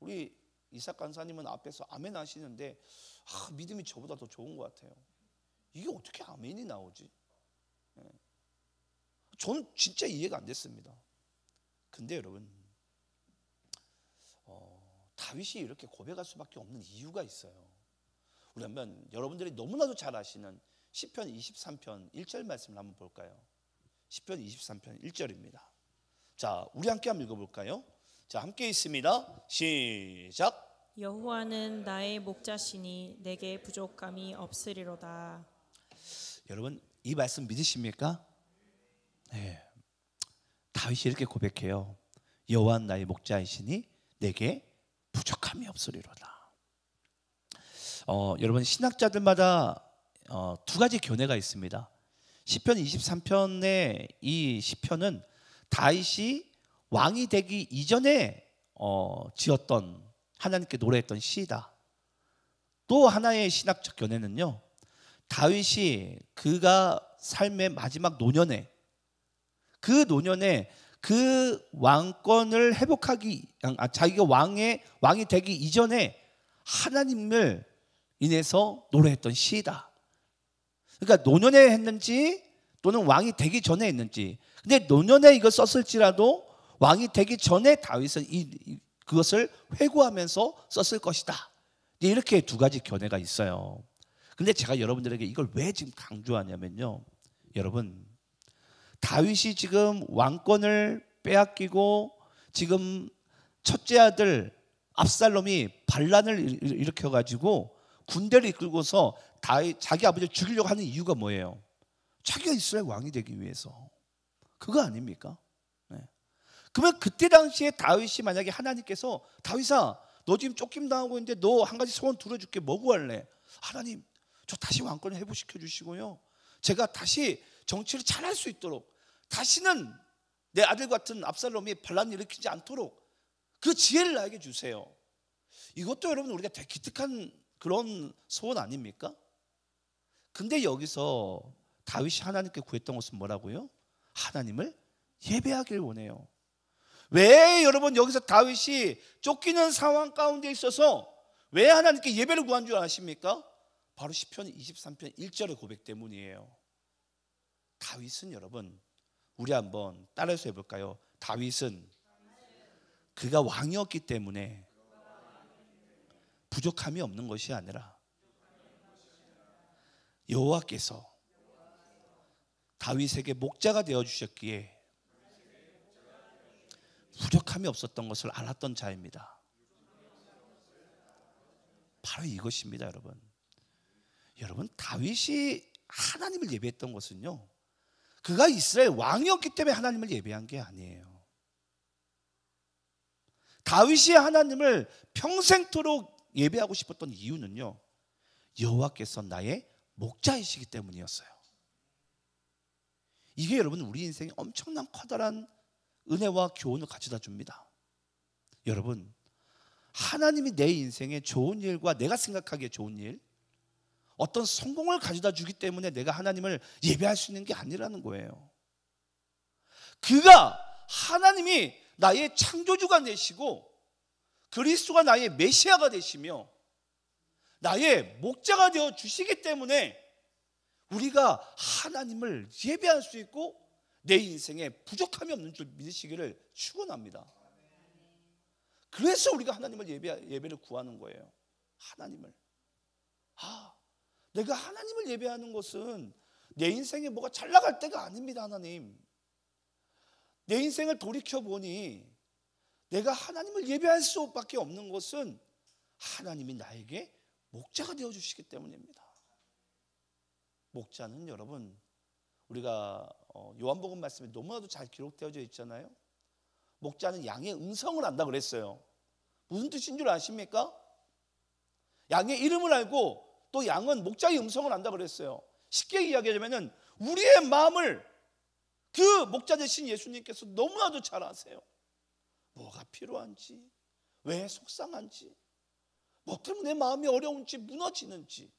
우리 이삭 간사님은 앞에서 아멘 하시는데 믿음이 저보다 더 좋은 것 같아요. 이게 어떻게 아멘이 나오지? 저는 진짜 이해가 안 됐습니다. 근데 여러분, 다윗이 이렇게 고백할 수밖에 없는 이유가 있어요. 우리 한번 여러분들이 너무나도 잘 아시는 시편 23편 1절 말씀을 한번 볼까요? 시편 23편 1절입니다. 자, 우리 함께 한번 읽어볼까요? 자, 함께 있습니다. 시작. 여호와는 나의 목자시니 내게 부족함이 없으리로다. 여러분, 이 말씀 믿으십니까? 네. 다윗이 이렇게 고백해요. 여호와는 나의 목자이시니 내게 부족함이 없으리로다. 여러분, 신학자들마다 두 가지 견해가 있습니다. 시편 23편의 이 시편은 다윗이 왕이 되기 이전에 지었던, 하나님께 노래했던 시이다. 또 하나의 신학적 견해는요, 다윗이 그가 삶의 마지막 노년에, 그 노년에 그 왕권을 회복하기, 자기가 왕이 되기 이전에 하나님을 인해서 노래했던 시이다. 그러니까 노년에 했는지 또는 왕이 되기 전에 했는지, 근데 노년에 이걸 썼을지라도 왕이 되기 전에 다윗은 그것을 회고하면서 썼을 것이다. 이렇게 두 가지 견해가 있어요. 근데 제가 여러분들에게 이걸 왜 지금 강조하냐면요, 여러분, 다윗이 지금 왕권을 빼앗기고 지금 첫째 아들 압살롬이 반란을 일으켜가지고 군대를 이끌고서 자기 아버지를 죽이려고 하는 이유가 뭐예요? 자기가 이스라엘 왕이 되기 위해서. 그거 아닙니까? 네. 그러면 그때 당시에 다윗이 만약에 하나님께서, 다윗아, 너 지금 쫓김 당하고 있는데 너 한 가지 소원 들어줄게. 뭐 구할래? 하나님, 저 다시 왕권을 회복시켜 주시고요, 제가 다시 정치를 잘할 수 있도록, 다시는 내 아들 같은 압살롬이 반란을 일으키지 않도록 그 지혜를 나에게 주세요. 이것도 여러분 우리가 되게 기특한 그런 소원 아닙니까? 근데 여기서 다윗이 하나님께 구했던 것은 뭐라고요? 하나님을 예배하길 원해요. 왜 여러분 여기서 다윗이 쫓기는 상황 가운데 있어서 왜 하나님께 예배를 구한 줄 아십니까? 바로 시편 23편 1절의 고백 때문이에요. 다윗은 여러분, 우리 한번 따라서 해볼까요? 다윗은 그가 왕이었기 때문에 부족함이 없는 것이 아니라 여호와께서 다윗에게 목자가 되어주셨기에 부족함이 없었던 것을 알았던 자입니다. 바로 이것입니다. 여러분 다윗이 하나님을 예배했던 것은요, 그가 이스라엘 왕이었기 때문에 하나님을 예배한 게 아니에요. 다윗이 하나님을 평생토록 예배하고 싶었던 이유는요, 여호와께서 나의 목자이시기 때문이었어요. 이게 여러분 우리 인생에 엄청난 커다란 은혜와 교훈을 가져다 줍니다. 여러분, 하나님이 내 인생에 좋은 일과 내가 생각하기에 좋은 일, 어떤 성공을 가져다 주기 때문에 내가 하나님을 예배할 수 있는 게 아니라는 거예요. 그가 하나님이 나의 창조주가 되시고 그리스도가 나의 메시아가 되시며 나의 목자가 되어 주시기 때문에 우리가 하나님을 예배할 수 있고 내 인생에 부족함이 없는 줄 믿으시기를 축원합니다. 그래서 우리가 하나님을 예배를 구하는 거예요. 하나님을. 내가 하나님을 예배하는 것은 내 인생에 뭐가 잘 나갈 때가 아닙니다. 하나님, 내 인생을 돌이켜보니 내가 하나님을 예배할 수밖에 없는 것은 하나님이 나에게 목자가 되어주시기 때문입니다. 목자는 여러분, 우리가 요한복음 말씀에 너무나도 잘 기록되어져 있잖아요. 목자는 양의 음성을 안다 그랬어요. 무슨 뜻인 줄 아십니까? 양의 이름을 알고 또 양은 목자의 음성을 안다 그랬어요. 쉽게 이야기하자면 우리의 마음을 그 목자 되신 예수님께서 너무나도 잘 아세요. 뭐가 필요한지, 왜 속상한지, 뭐 때문에 마음이 어려운지, 무너지는지.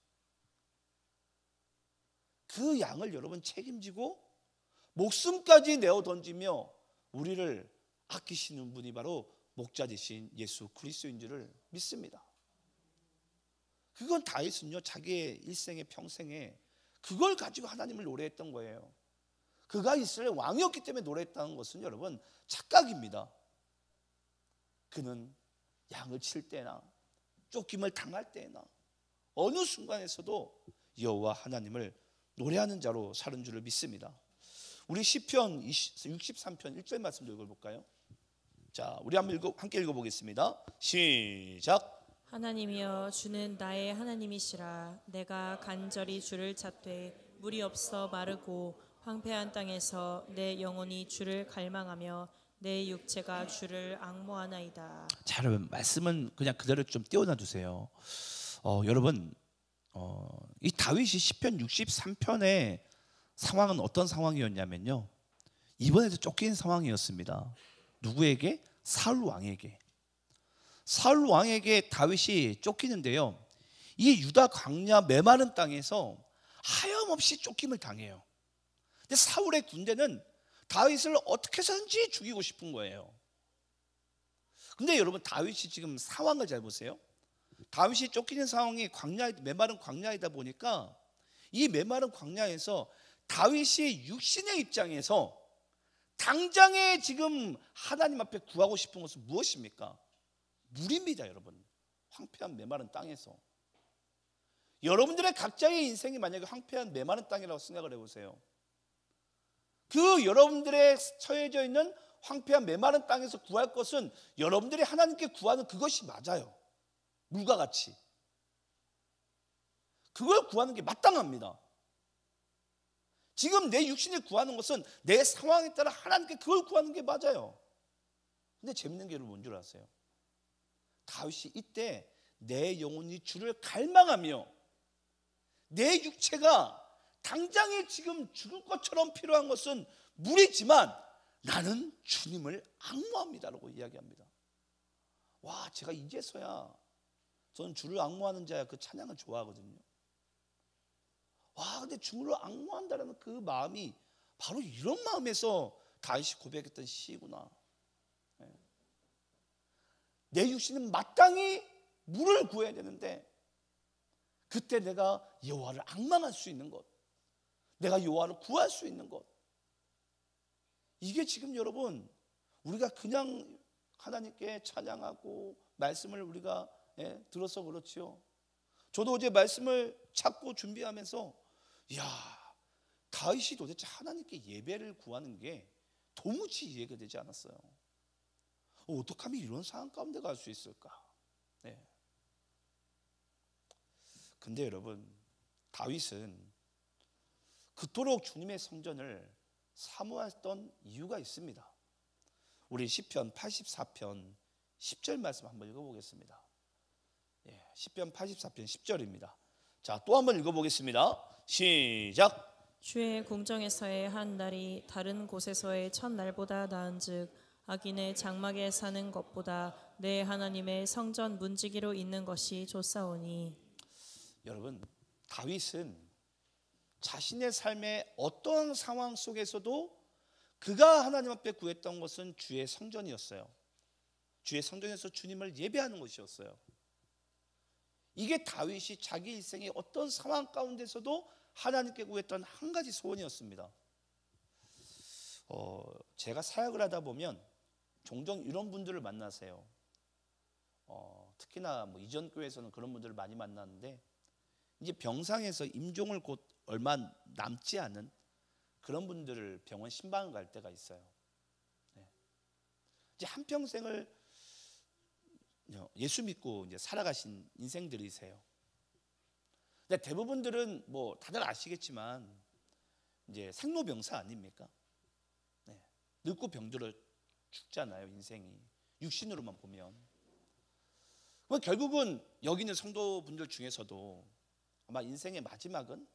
그 양을 여러분 책임지고 목숨까지 내어 던지며 우리를 아끼시는 분이 바로 목자 되신 예수 그리스도인 줄을 믿습니다. 그건 다윗은요, 자기의 일생의 평생에 그걸 가지고 하나님을 노래했던 거예요. 그가 이스라엘 왕이었기 때문에 노래했다는 것은 여러분 착각입니다. 그는 양을 칠 때나 쫓김을 당할 때나 어느 순간에서도 여호와 하나님을 노래하는 자로 사는 줄을 믿습니다. 우리 시편 63편 1절 말씀 좀 읽어볼까요? 자, 우리 함께 읽어보겠습니다. 시작. 하나님이여, 주는 나의 하나님이시라. 내가 간절히 주를 찾되 물이 없어 마르고 황폐한 땅에서 내 영혼이 주를 갈망하며 내 육체가 주를 앙모하나이다. 자, 여러분 말씀은 그냥 그대로 좀 띄워놔 주세요. 여러분, 이 다윗이 시편 63편의 상황은 어떤 상황이었냐면요, 이번에도 쫓긴 상황이었습니다. 누구에게? 사울 왕에게. 사울 왕에게 다윗이 쫓기는데요, 이 유다 광야 메마른 땅에서 하염없이 쫓김을 당해요. 근데 사울의 군대는 다윗을 어떻게 해서든지 죽이고 싶은 거예요. 근데 여러분, 다윗이 지금 상황을 잘 보세요. 다윗이 쫓기는 상황이 메마른 광야이다 보니까 이 메마른 광야에서 다윗이 육신의 입장에서 당장에 지금 하나님 앞에 구하고 싶은 것은 무엇입니까? 물입니다. 여러분, 황폐한 메마른 땅에서. 여러분들의 각자의 인생이 만약에 황폐한 메마른 땅이라고 생각을 해보세요. 그 여러분들의 처해져 있는 황폐한 메마른 땅에서 구할 것은 여러분들이 하나님께 구하는 그것이 맞아요. 물과 같이 그걸 구하는 게 마땅합니다. 지금 내 육신을 구하는 것은 내 상황에 따라 하나님께 그걸 구하는 게 맞아요. 근데 재밌는 게 여러분 뭔 줄 아세요? 다윗이 이때 내 영혼이 주를 갈망하며 내 육체가 당장에 지금 죽을 것처럼 필요한 것은 물이지만 나는 주님을 앙모합니다라고 이야기합니다. 와, 제가 이제서야 저는 주를 앙모하는 자야 그 찬양을 좋아하거든요. 와, 근데 주를 앙모한다라는 그 마음이 바로 이런 마음에서 다윗이 고백했던 시구나. 내 육신은 마땅히 물을 구해야 되는데 그때 내가 여호와를 앙망할 수 있는 것, 내가 여호와를 구할 수 있는 것. 이게 지금 여러분 우리가 그냥 하나님께 찬양하고 말씀을 우리가 들어서 그렇지요. 저도 어제 말씀을 찾고 준비하면서 야, 다윗이 도대체 하나님께 예배를 구하는 게 도무지 이해가 되지 않았어요. 어떻게 하면 이런 상황 가운데 갈 수 있을까? 근데 여러분, 다윗은 그토록 주님의 성전을 사모했던 이유가 있습니다. 우리 시편 84편 10절 말씀 한번 읽어보겠습니다. 시편 84편 10절입니다. 자, 또 한번 읽어보겠습니다. 시작. 주의 궁정에서의 한 날이 다른 곳에서의 첫날보다 나은즉 악인의 장막에 사는 것보다 내 하나님의 성전 문지기로 있는 것이 좋사오니. 여러분, 다윗은 자신의 삶의 어떠한 상황 속에서도 그가 하나님 앞에 구했던 것은 주의 성전이었어요. 주의 성전에서 주님을 예배하는 것이었어요. 이게 다윗이 자기 일생의 어떤 상황 가운데서도 하나님께 구했던 한 가지 소원이었습니다. 제가 사역을 하다 보면 종종 이런 분들을 만나세요. 특히나 뭐 이전 교회에서는 그런 분들을 많이 만났는데 이제 병상에서 임종을 곧 얼마 남지 않은 그런 분들을 병원 신방을 갈 때가 있어요. 이제 한 평생을 예수 믿고 이제 살아가신 인생들이세요. 근데 대부분들은 뭐 다들 아시겠지만 이제 생로병사 아닙니까? 늙고 병들어 죽잖아요, 인생이. 육신으로만 보면. 그럼 결국은 여기 있는 성도분들 중에서도 아마 인생의 마지막은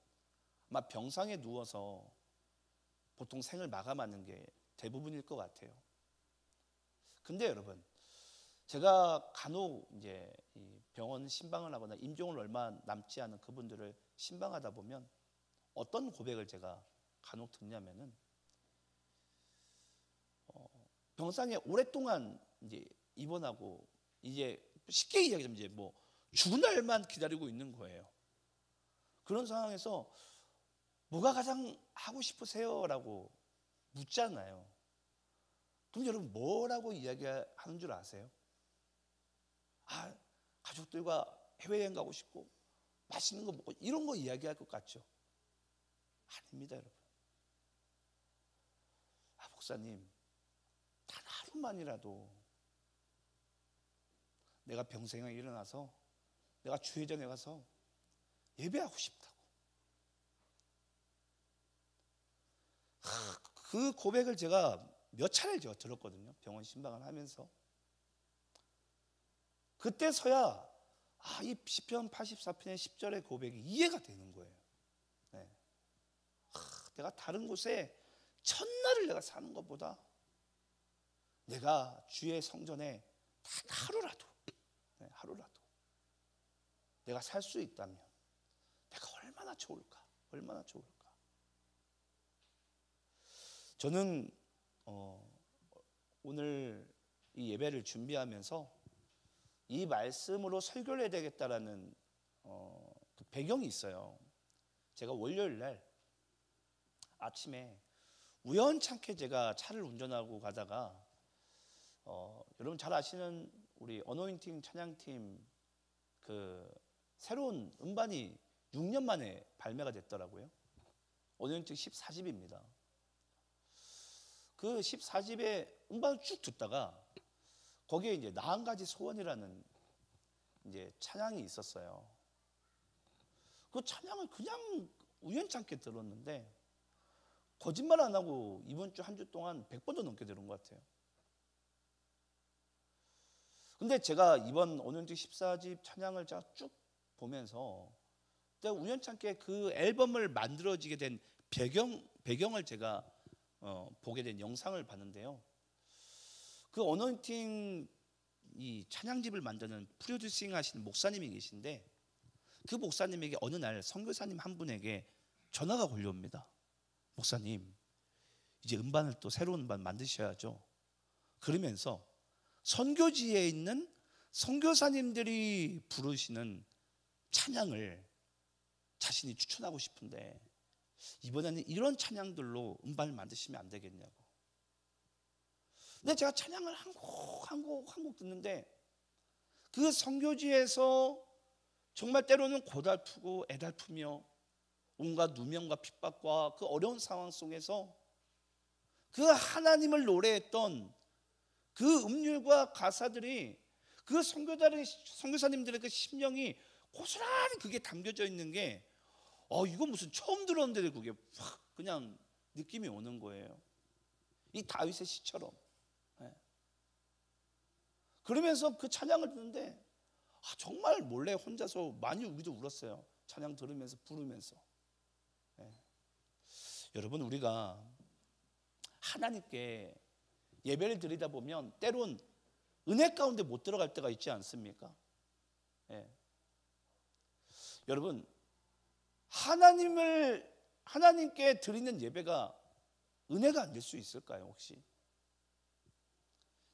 아마 병상에 누워서 보통 생을 마감하는 게 대부분일 것 같아요. 근데 여러분, 제가 간혹 이제 이 병원 신방을 하거나 임종을 얼마 남지 않은 그분들을 신방하다 보면 어떤 고백을 제가 간혹 듣냐면은 병상에 오랫동안 이제 입원하고 이제 쉽게 이야기하면 이제 뭐 죽은 날만 기다리고 있는 거예요. 그런 상황에서 뭐가 가장 하고 싶으세요? 라고 묻잖아요. 그럼 여러분 뭐라고 이야기하는 줄 아세요? 가족들과 해외여행 가고 싶고 맛있는 거 먹고 이런 거 이야기할 것 같죠? 아닙니다, 여러분. 목사님, 단 하루만이라도 내가 병생에 일어나서 내가 주회전에 가서 예배하고 싶다고. 그 고백을 제가 몇 차례 제가 들었거든요. 병원 신방을 하면서. 그때서야 이 시편 84편의 10절의 고백이 이해가 되는 거예요. 내가 다른 곳에 첫날을 내가 사는 것보다 내가 주의 성전에 단 하루라도 내가 살 수 있다면 내가 얼마나 좋을까, 얼마나 좋을까. 저는 오늘 이 예배를 준비하면서 이 말씀으로 설교를 해야 되겠다라는 그 배경이 있어요. 제가 월요일 날 아침에 우연찮게 제가 차를 운전하고 가다가 여러분 잘 아시는 우리 어노인팅 찬양팀 그 새로운 음반이 6년 만에 발매가 됐더라고요. 어노인팅 14집입니다. 그 14집의 음반을 쭉 듣다가 거기에 이제 나 한 가지 소원이라는 이제 찬양이 있었어요. 그 찬양을 그냥 우연찮게 들었는데 거짓말 안 하고 이번 주 한 주 동안 100번도 넘게 들은 것 같아요. 근데 제가 이번 오년직 14집 찬양을 제가 쭉 보면서 제가 우연찮게 그 앨범을 만들어지게 된 배경을 제가 보게 된 영상을 봤는데요. 그 어노인팅 이 찬양집을 만드는 프로듀싱 하시는 목사님이 계신데 그 목사님에게 어느 날 선교사님 한 분에게 전화가 걸려옵니다. 목사님, 이제 음반을 또 새로운 음반 만드셔야죠. 그러면서 선교지에 있는 선교사님들이 부르시는 찬양을 자신이 추천하고 싶은데 이번에는 이런 찬양들로 음반을 만드시면 안 되겠냐고. 근데 제가 찬양을 한 곡 듣는데 그 선교지에서 정말 때로는 고달프고 애달프며 온갖 누명과 핍박과 그 어려운 상황 속에서 그 하나님을 노래했던 그 음률과 가사들이 그 선교사님들의 그 심령이 고스란히 그게 담겨져 있는 게 이거 무슨 처음 들었는데 그게 확 그냥 느낌이 오는 거예요. 이 다윗의 시처럼. 그러면서 그 찬양을 듣는데 정말 몰래 혼자서 많이 우리도 울었어요. 찬양 들으면서 부르면서. 여러분, 우리가 하나님께 예배를 드리다 보면 때론 은혜 가운데 못 들어갈 때가 있지 않습니까? 여러분, 하나님께 드리는 예배가 은혜가 안 될 수 있을까요, 혹시?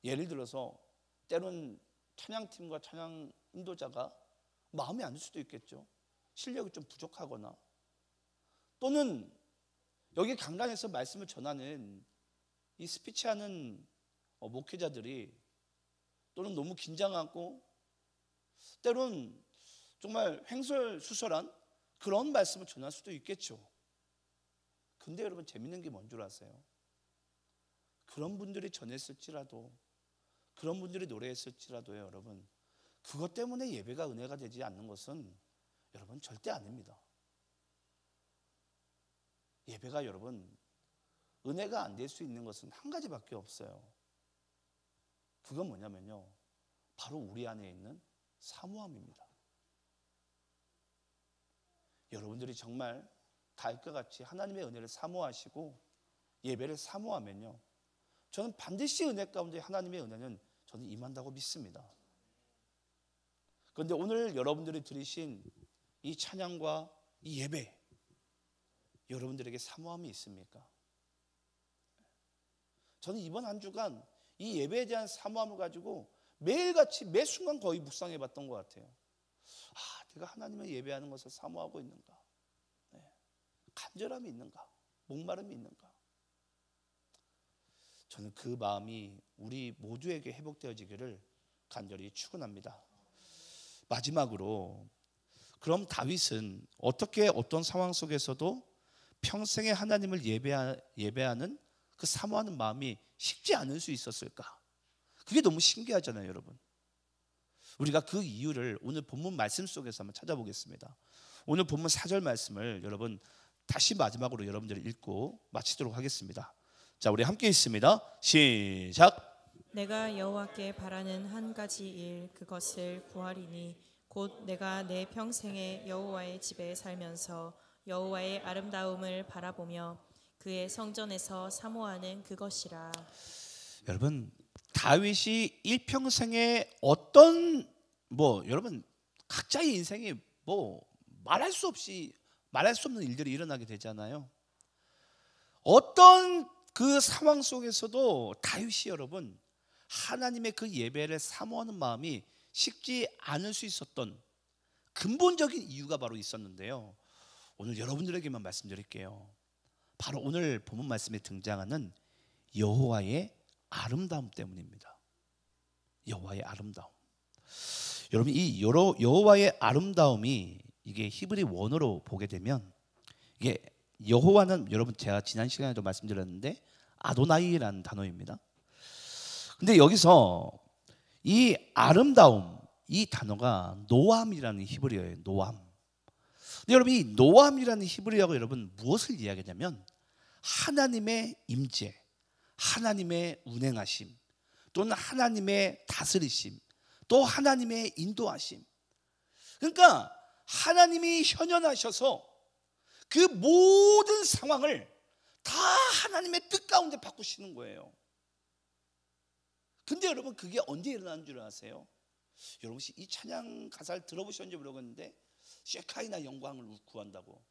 예를 들어서 때론 찬양팀과 찬양 인도자가 마음에 안 들 수도 있겠죠. 실력이 좀 부족하거나, 또는 여기 강단에서 말씀을 전하는 이 스피치하는 목회자들이 또는 너무 긴장하고 때론 정말 횡설수설한 그런 말씀을 전할 수도 있겠죠. 근데 여러분, 재밌는 게 뭔 줄 아세요? 그런 분들이 전했을지라도, 그런 분들이 노래했을지라도요, 여러분, 그것 때문에 예배가 은혜가 되지 않는 것은 여러분 절대 아닙니다. 예배가 여러분 은혜가 안 될 수 있는 것은 한 가지밖에 없어요. 그건 뭐냐면요, 바로 우리 안에 있는 사모함입니다. 여러분들이 정말 다윗과 같이 하나님의 은혜를 사모하시고 예배를 사모하면요, 저는 반드시 은혜 가운데 하나님의 은혜는 저는 임한다고 믿습니다. 그런데 오늘 여러분들이 들으신 이 찬양과 이 예배, 여러분들에게 사모함이 있습니까? 저는 이번 한 주간 이 예배에 대한 사모함을 가지고 매일같이 매 순간 거의 묵상해 봤던 것 같아요. 내가 하나님의 예배하는 것을 사모하고 있는가? 간절함이 있는가? 목마름이 있는가? 저는 그 마음이 우리 모두에게 회복되어지기를 간절히 축원합니다. 마지막으로, 그럼 다윗은 어떻게 어떤 상황 속에서도 평생에 하나님을 예배하는 그 사모하는 마음이 식지 않을 수 있었을까? 그게 너무 신기하잖아요, 여러분. 우리가 그 이유를 오늘 본문 말씀 속에서 한번 찾아보겠습니다. 오늘 본문 4절 말씀을 여러분 다시 마지막으로 여러분들이 읽고 마치도록 하겠습니다. 자, 우리 함께 읽습니다. 시작. 내가 여호와께 바라는 한 가지 일, 그것을 구하리니 곧 내가 내 평생에 여호와의 집에 살면서 여호와의 아름다움을 바라보며 그의 성전에서 사모하는 그것이라. 여러분, 다윗이 일평생에 어떤 여러분 각자의 인생에 말할 수 없는 일들이 일어나게 되잖아요. 어떤 그 상황 속에서도 다윗이 여러분 하나님의 그 예배를 사모하는 마음이 식지 않을 수 있었던 근본적인 이유가 바로 있었는데요. 오늘 여러분들에게만 말씀드릴게요. 바로 오늘 본문 말씀에 등장하는 여호와의 아름다움 때문입니다. 여호와의 아름다움. 여러분, 이 여호와의 아름다움이 이게 히브리 원어로 보게 되면 이게 여호와는 여러분 제가 지난 시간에도 말씀드렸는데 아도나이라는 단어입니다. 근데 여기서 이 아름다움, 이 단어가 노암이라는 히브리어예요. 노암. 근데 여러분, 이 노암이라는 히브리어가 여러분 무엇을 이야기하냐면 하나님의 임재, 하나님의 운행하심, 또는 하나님의 다스리심, 또 하나님의 인도하심. 그러니까 하나님이 현현하셔서 그 모든 상황을 다 하나님의 뜻 가운데 바꾸시는 거예요. 근데 여러분, 그게 언제 일어나는 줄 아세요? 여러분, 이 찬양 가사를 들어보셨는지 모르겠는데 쉐카이나 영광을 구한다고.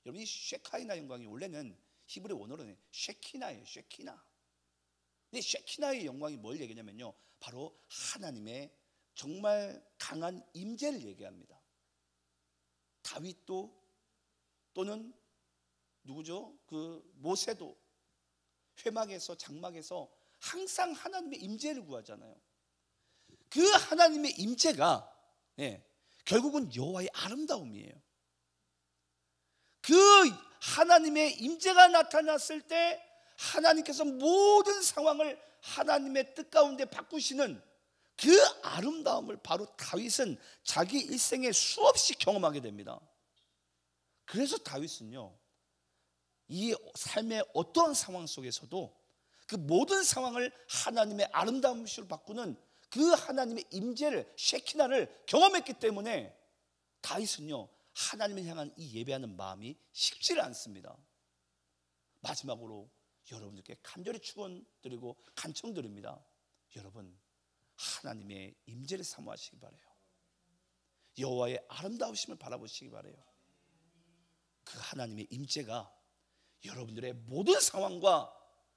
여러분, 이 쉐카이나 영광이 원래는 히브리 원어로는 쉐키나예요. 쉐키나. 근데 쉐키나의 영광이 뭘 얘기냐면요, 바로 하나님의 정말 강한 임재를 얘기합니다. 다윗도 또는 누구죠? 그 모세도 회막에서 장막에서 항상 하나님의 임재를 구하잖아요. 그 하나님의 임재가 결국은 여호와의 아름다움이에요. 그 하나님의 임재가 나타났을 때 하나님께서 모든 상황을 하나님의 뜻 가운데 바꾸시는 그 아름다움을 바로 다윗은 자기 일생에 수없이 경험하게 됩니다. 그래서 다윗은요, 이 삶의 어떠한 상황 속에서도 그 모든 상황을 하나님의 아름다움으로 바꾸는 그 하나님의 임재를, 쉐키나를 경험했기 때문에 다윗은요, 하나님을 향한 이 예배하는 마음이 쉽지를 않습니다. 마지막으로 여러분들께 간절히 축원드리고 간청드립니다. 여러분, 하나님의 임재를 사모하시기 바라요. 여호와의 아름다우심을 바라보시기 바라요. 그 하나님의 임재가 여러분들의 모든 상황과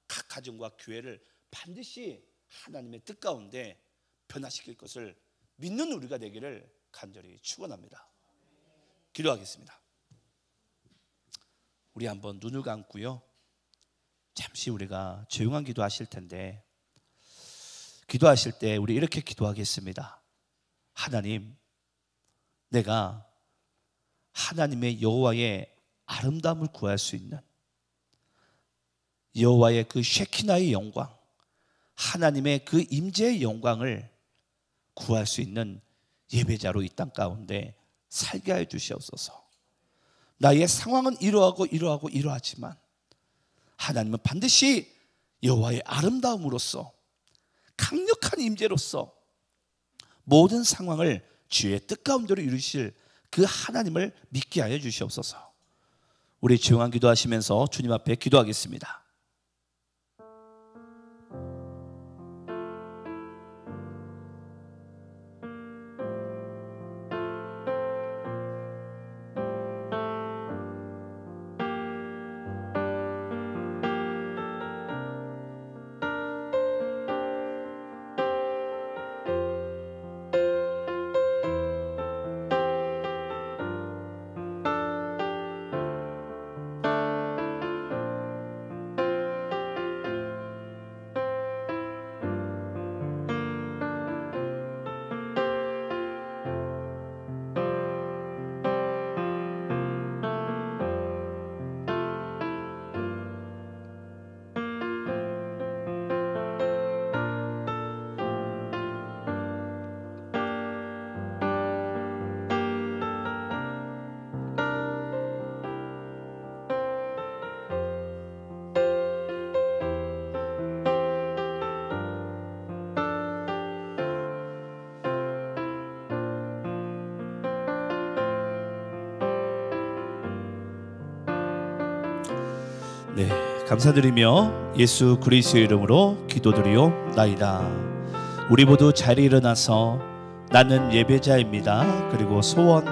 각 가정과 교회를 반드시 하나님의 뜻 가운데 변화시킬 것을 믿는 우리가 되기를 간절히 축원합니다. 기도하겠습니다. 우리 한번 눈을 감고요, 잠시 우리가 조용한 기도하실 텐데, 기도하실 때 우리 이렇게 기도하겠습니다. 하나님, 내가 하나님의 여호와의 아름다움을 구할 수 있는, 여호와의 그 쉐키나의 영광, 하나님의 그 임재의 영광을 구할 수 있는 예배자로 이 땅 가운데 살게 해 주시옵소서. 나의 상황은 이러하지만 하나님은 반드시 여호와의 아름다움으로써, 강력한 임재로서 모든 상황을 주의 뜻 가운데로 이루실 그 하나님을 믿게 하여 주시옵소서. 우리 조용한 기도하시면서 주님 앞에 기도하겠습니다. 네, 감사드리며 예수 그리스도의 이름으로 기도드리옵나이다. 우리 모두 자리에 일어나서 나는 예배자입니다, 그리고 소원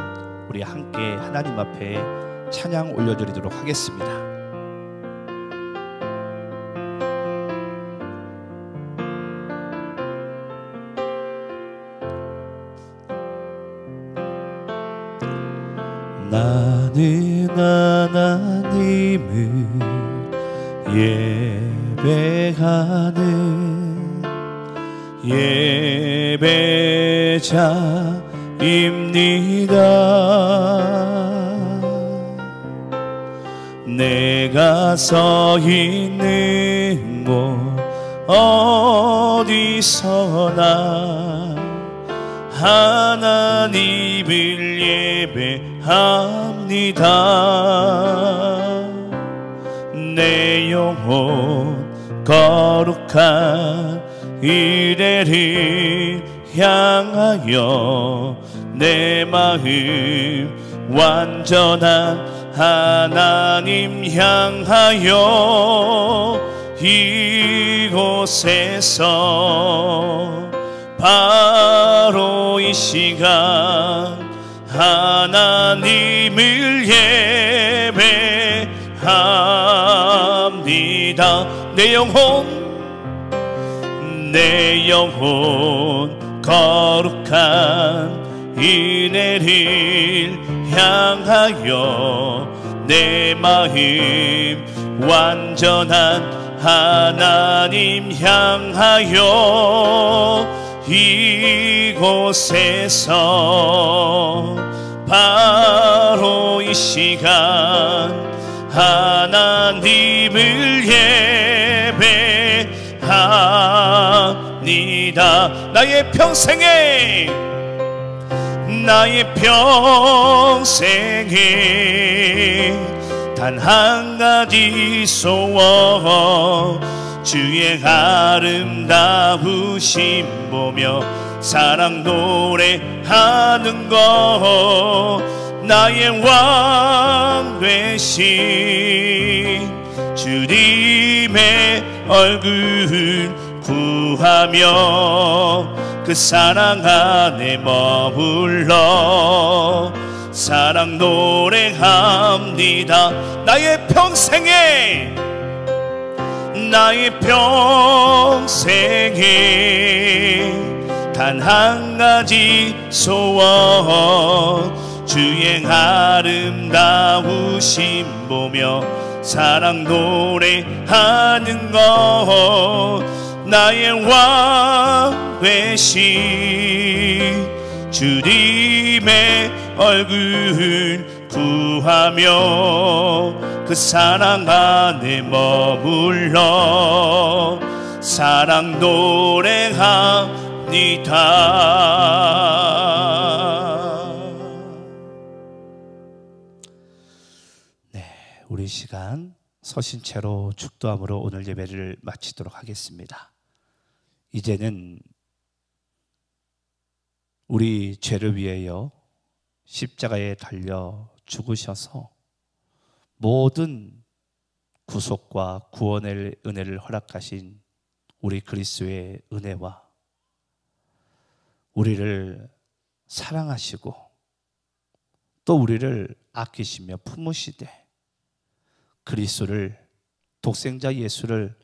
우리 함께 하나님 앞에 찬양 올려드리도록 하겠습니다. 나는 하나님을 예배하는 예배자입니다. 내가 서 있는 곳 어디서나 하나님을 예배합니다. 내 영혼 거룩한 이레를 향하여 내 마음 완전한 하나님 향하여 이곳에서 바로 이 시간 하나님을 예배합니다. 내 영혼 거룩한 이내를 향하여 내 마음 완전한 하나님 향하여 이곳에서 바로 이 시간 하나님을 예배합니다. 나의 평생에 단 한 가지 소원 주의 아름다우심 보며 사랑 노래하는 것 나의 왕 되신 주님의 얼굴 구하며 그 사랑 안에 머물러 사랑 노래합니다. 나의 평생에 단 한 가지 소원 주의 아름다우심 보며 사랑 노래하는 것 나의 왕 되신 주님의 얼굴 구하며 그 사랑 안에 머물러 사랑 노래합니다. 네, 우리 시간 서신 채로 축도함으로 오늘 예배를 마치도록 하겠습니다. 이제는 우리 죄를 위하여 십자가에 달려 죽으셔서 모든 구속과 구원의 은혜를 허락하신 우리 그리스도의 은혜와 우리를 사랑하시고 또 우리를 아끼시며 품으시되 그리스도를 독생자 예수를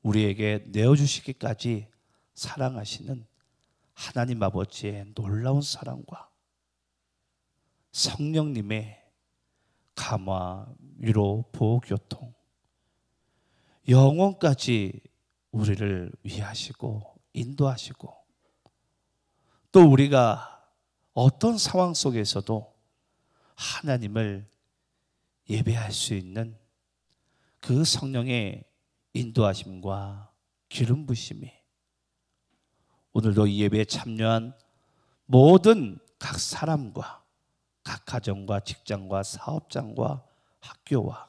우리에게 내어주시기까지 사랑하시는 하나님 아버지의 놀라운 사랑과 성령님의 감화, 위로, 보호, 교통 영원까지 우리를 위하시고 인도하시고 또 우리가 어떤 상황 속에서도 하나님을 예배할 수 있는 그 성령의 인도하심과 기름 부심이 오늘도 이 예배에 참여한 모든 각 사람과 각 가정과 직장과 사업장과 학교와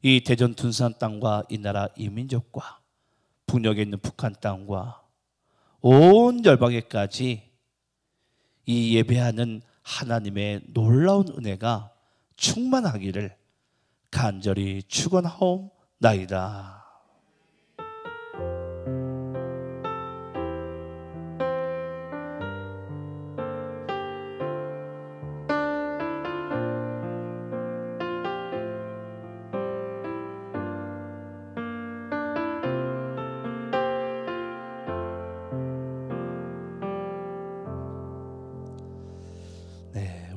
이 대전 둔산 땅과 이 나라 이 민족과 북녘에 있는 북한 땅과 온 열방에까지 이 예배하는 하나님의 놀라운 은혜가 충만하기를 간절히 축원하옵나이다.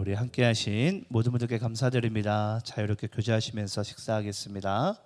우리 함께 하신 모든 분들께 감사드립니다. 자유롭게 교제하시면서 식사하겠습니다.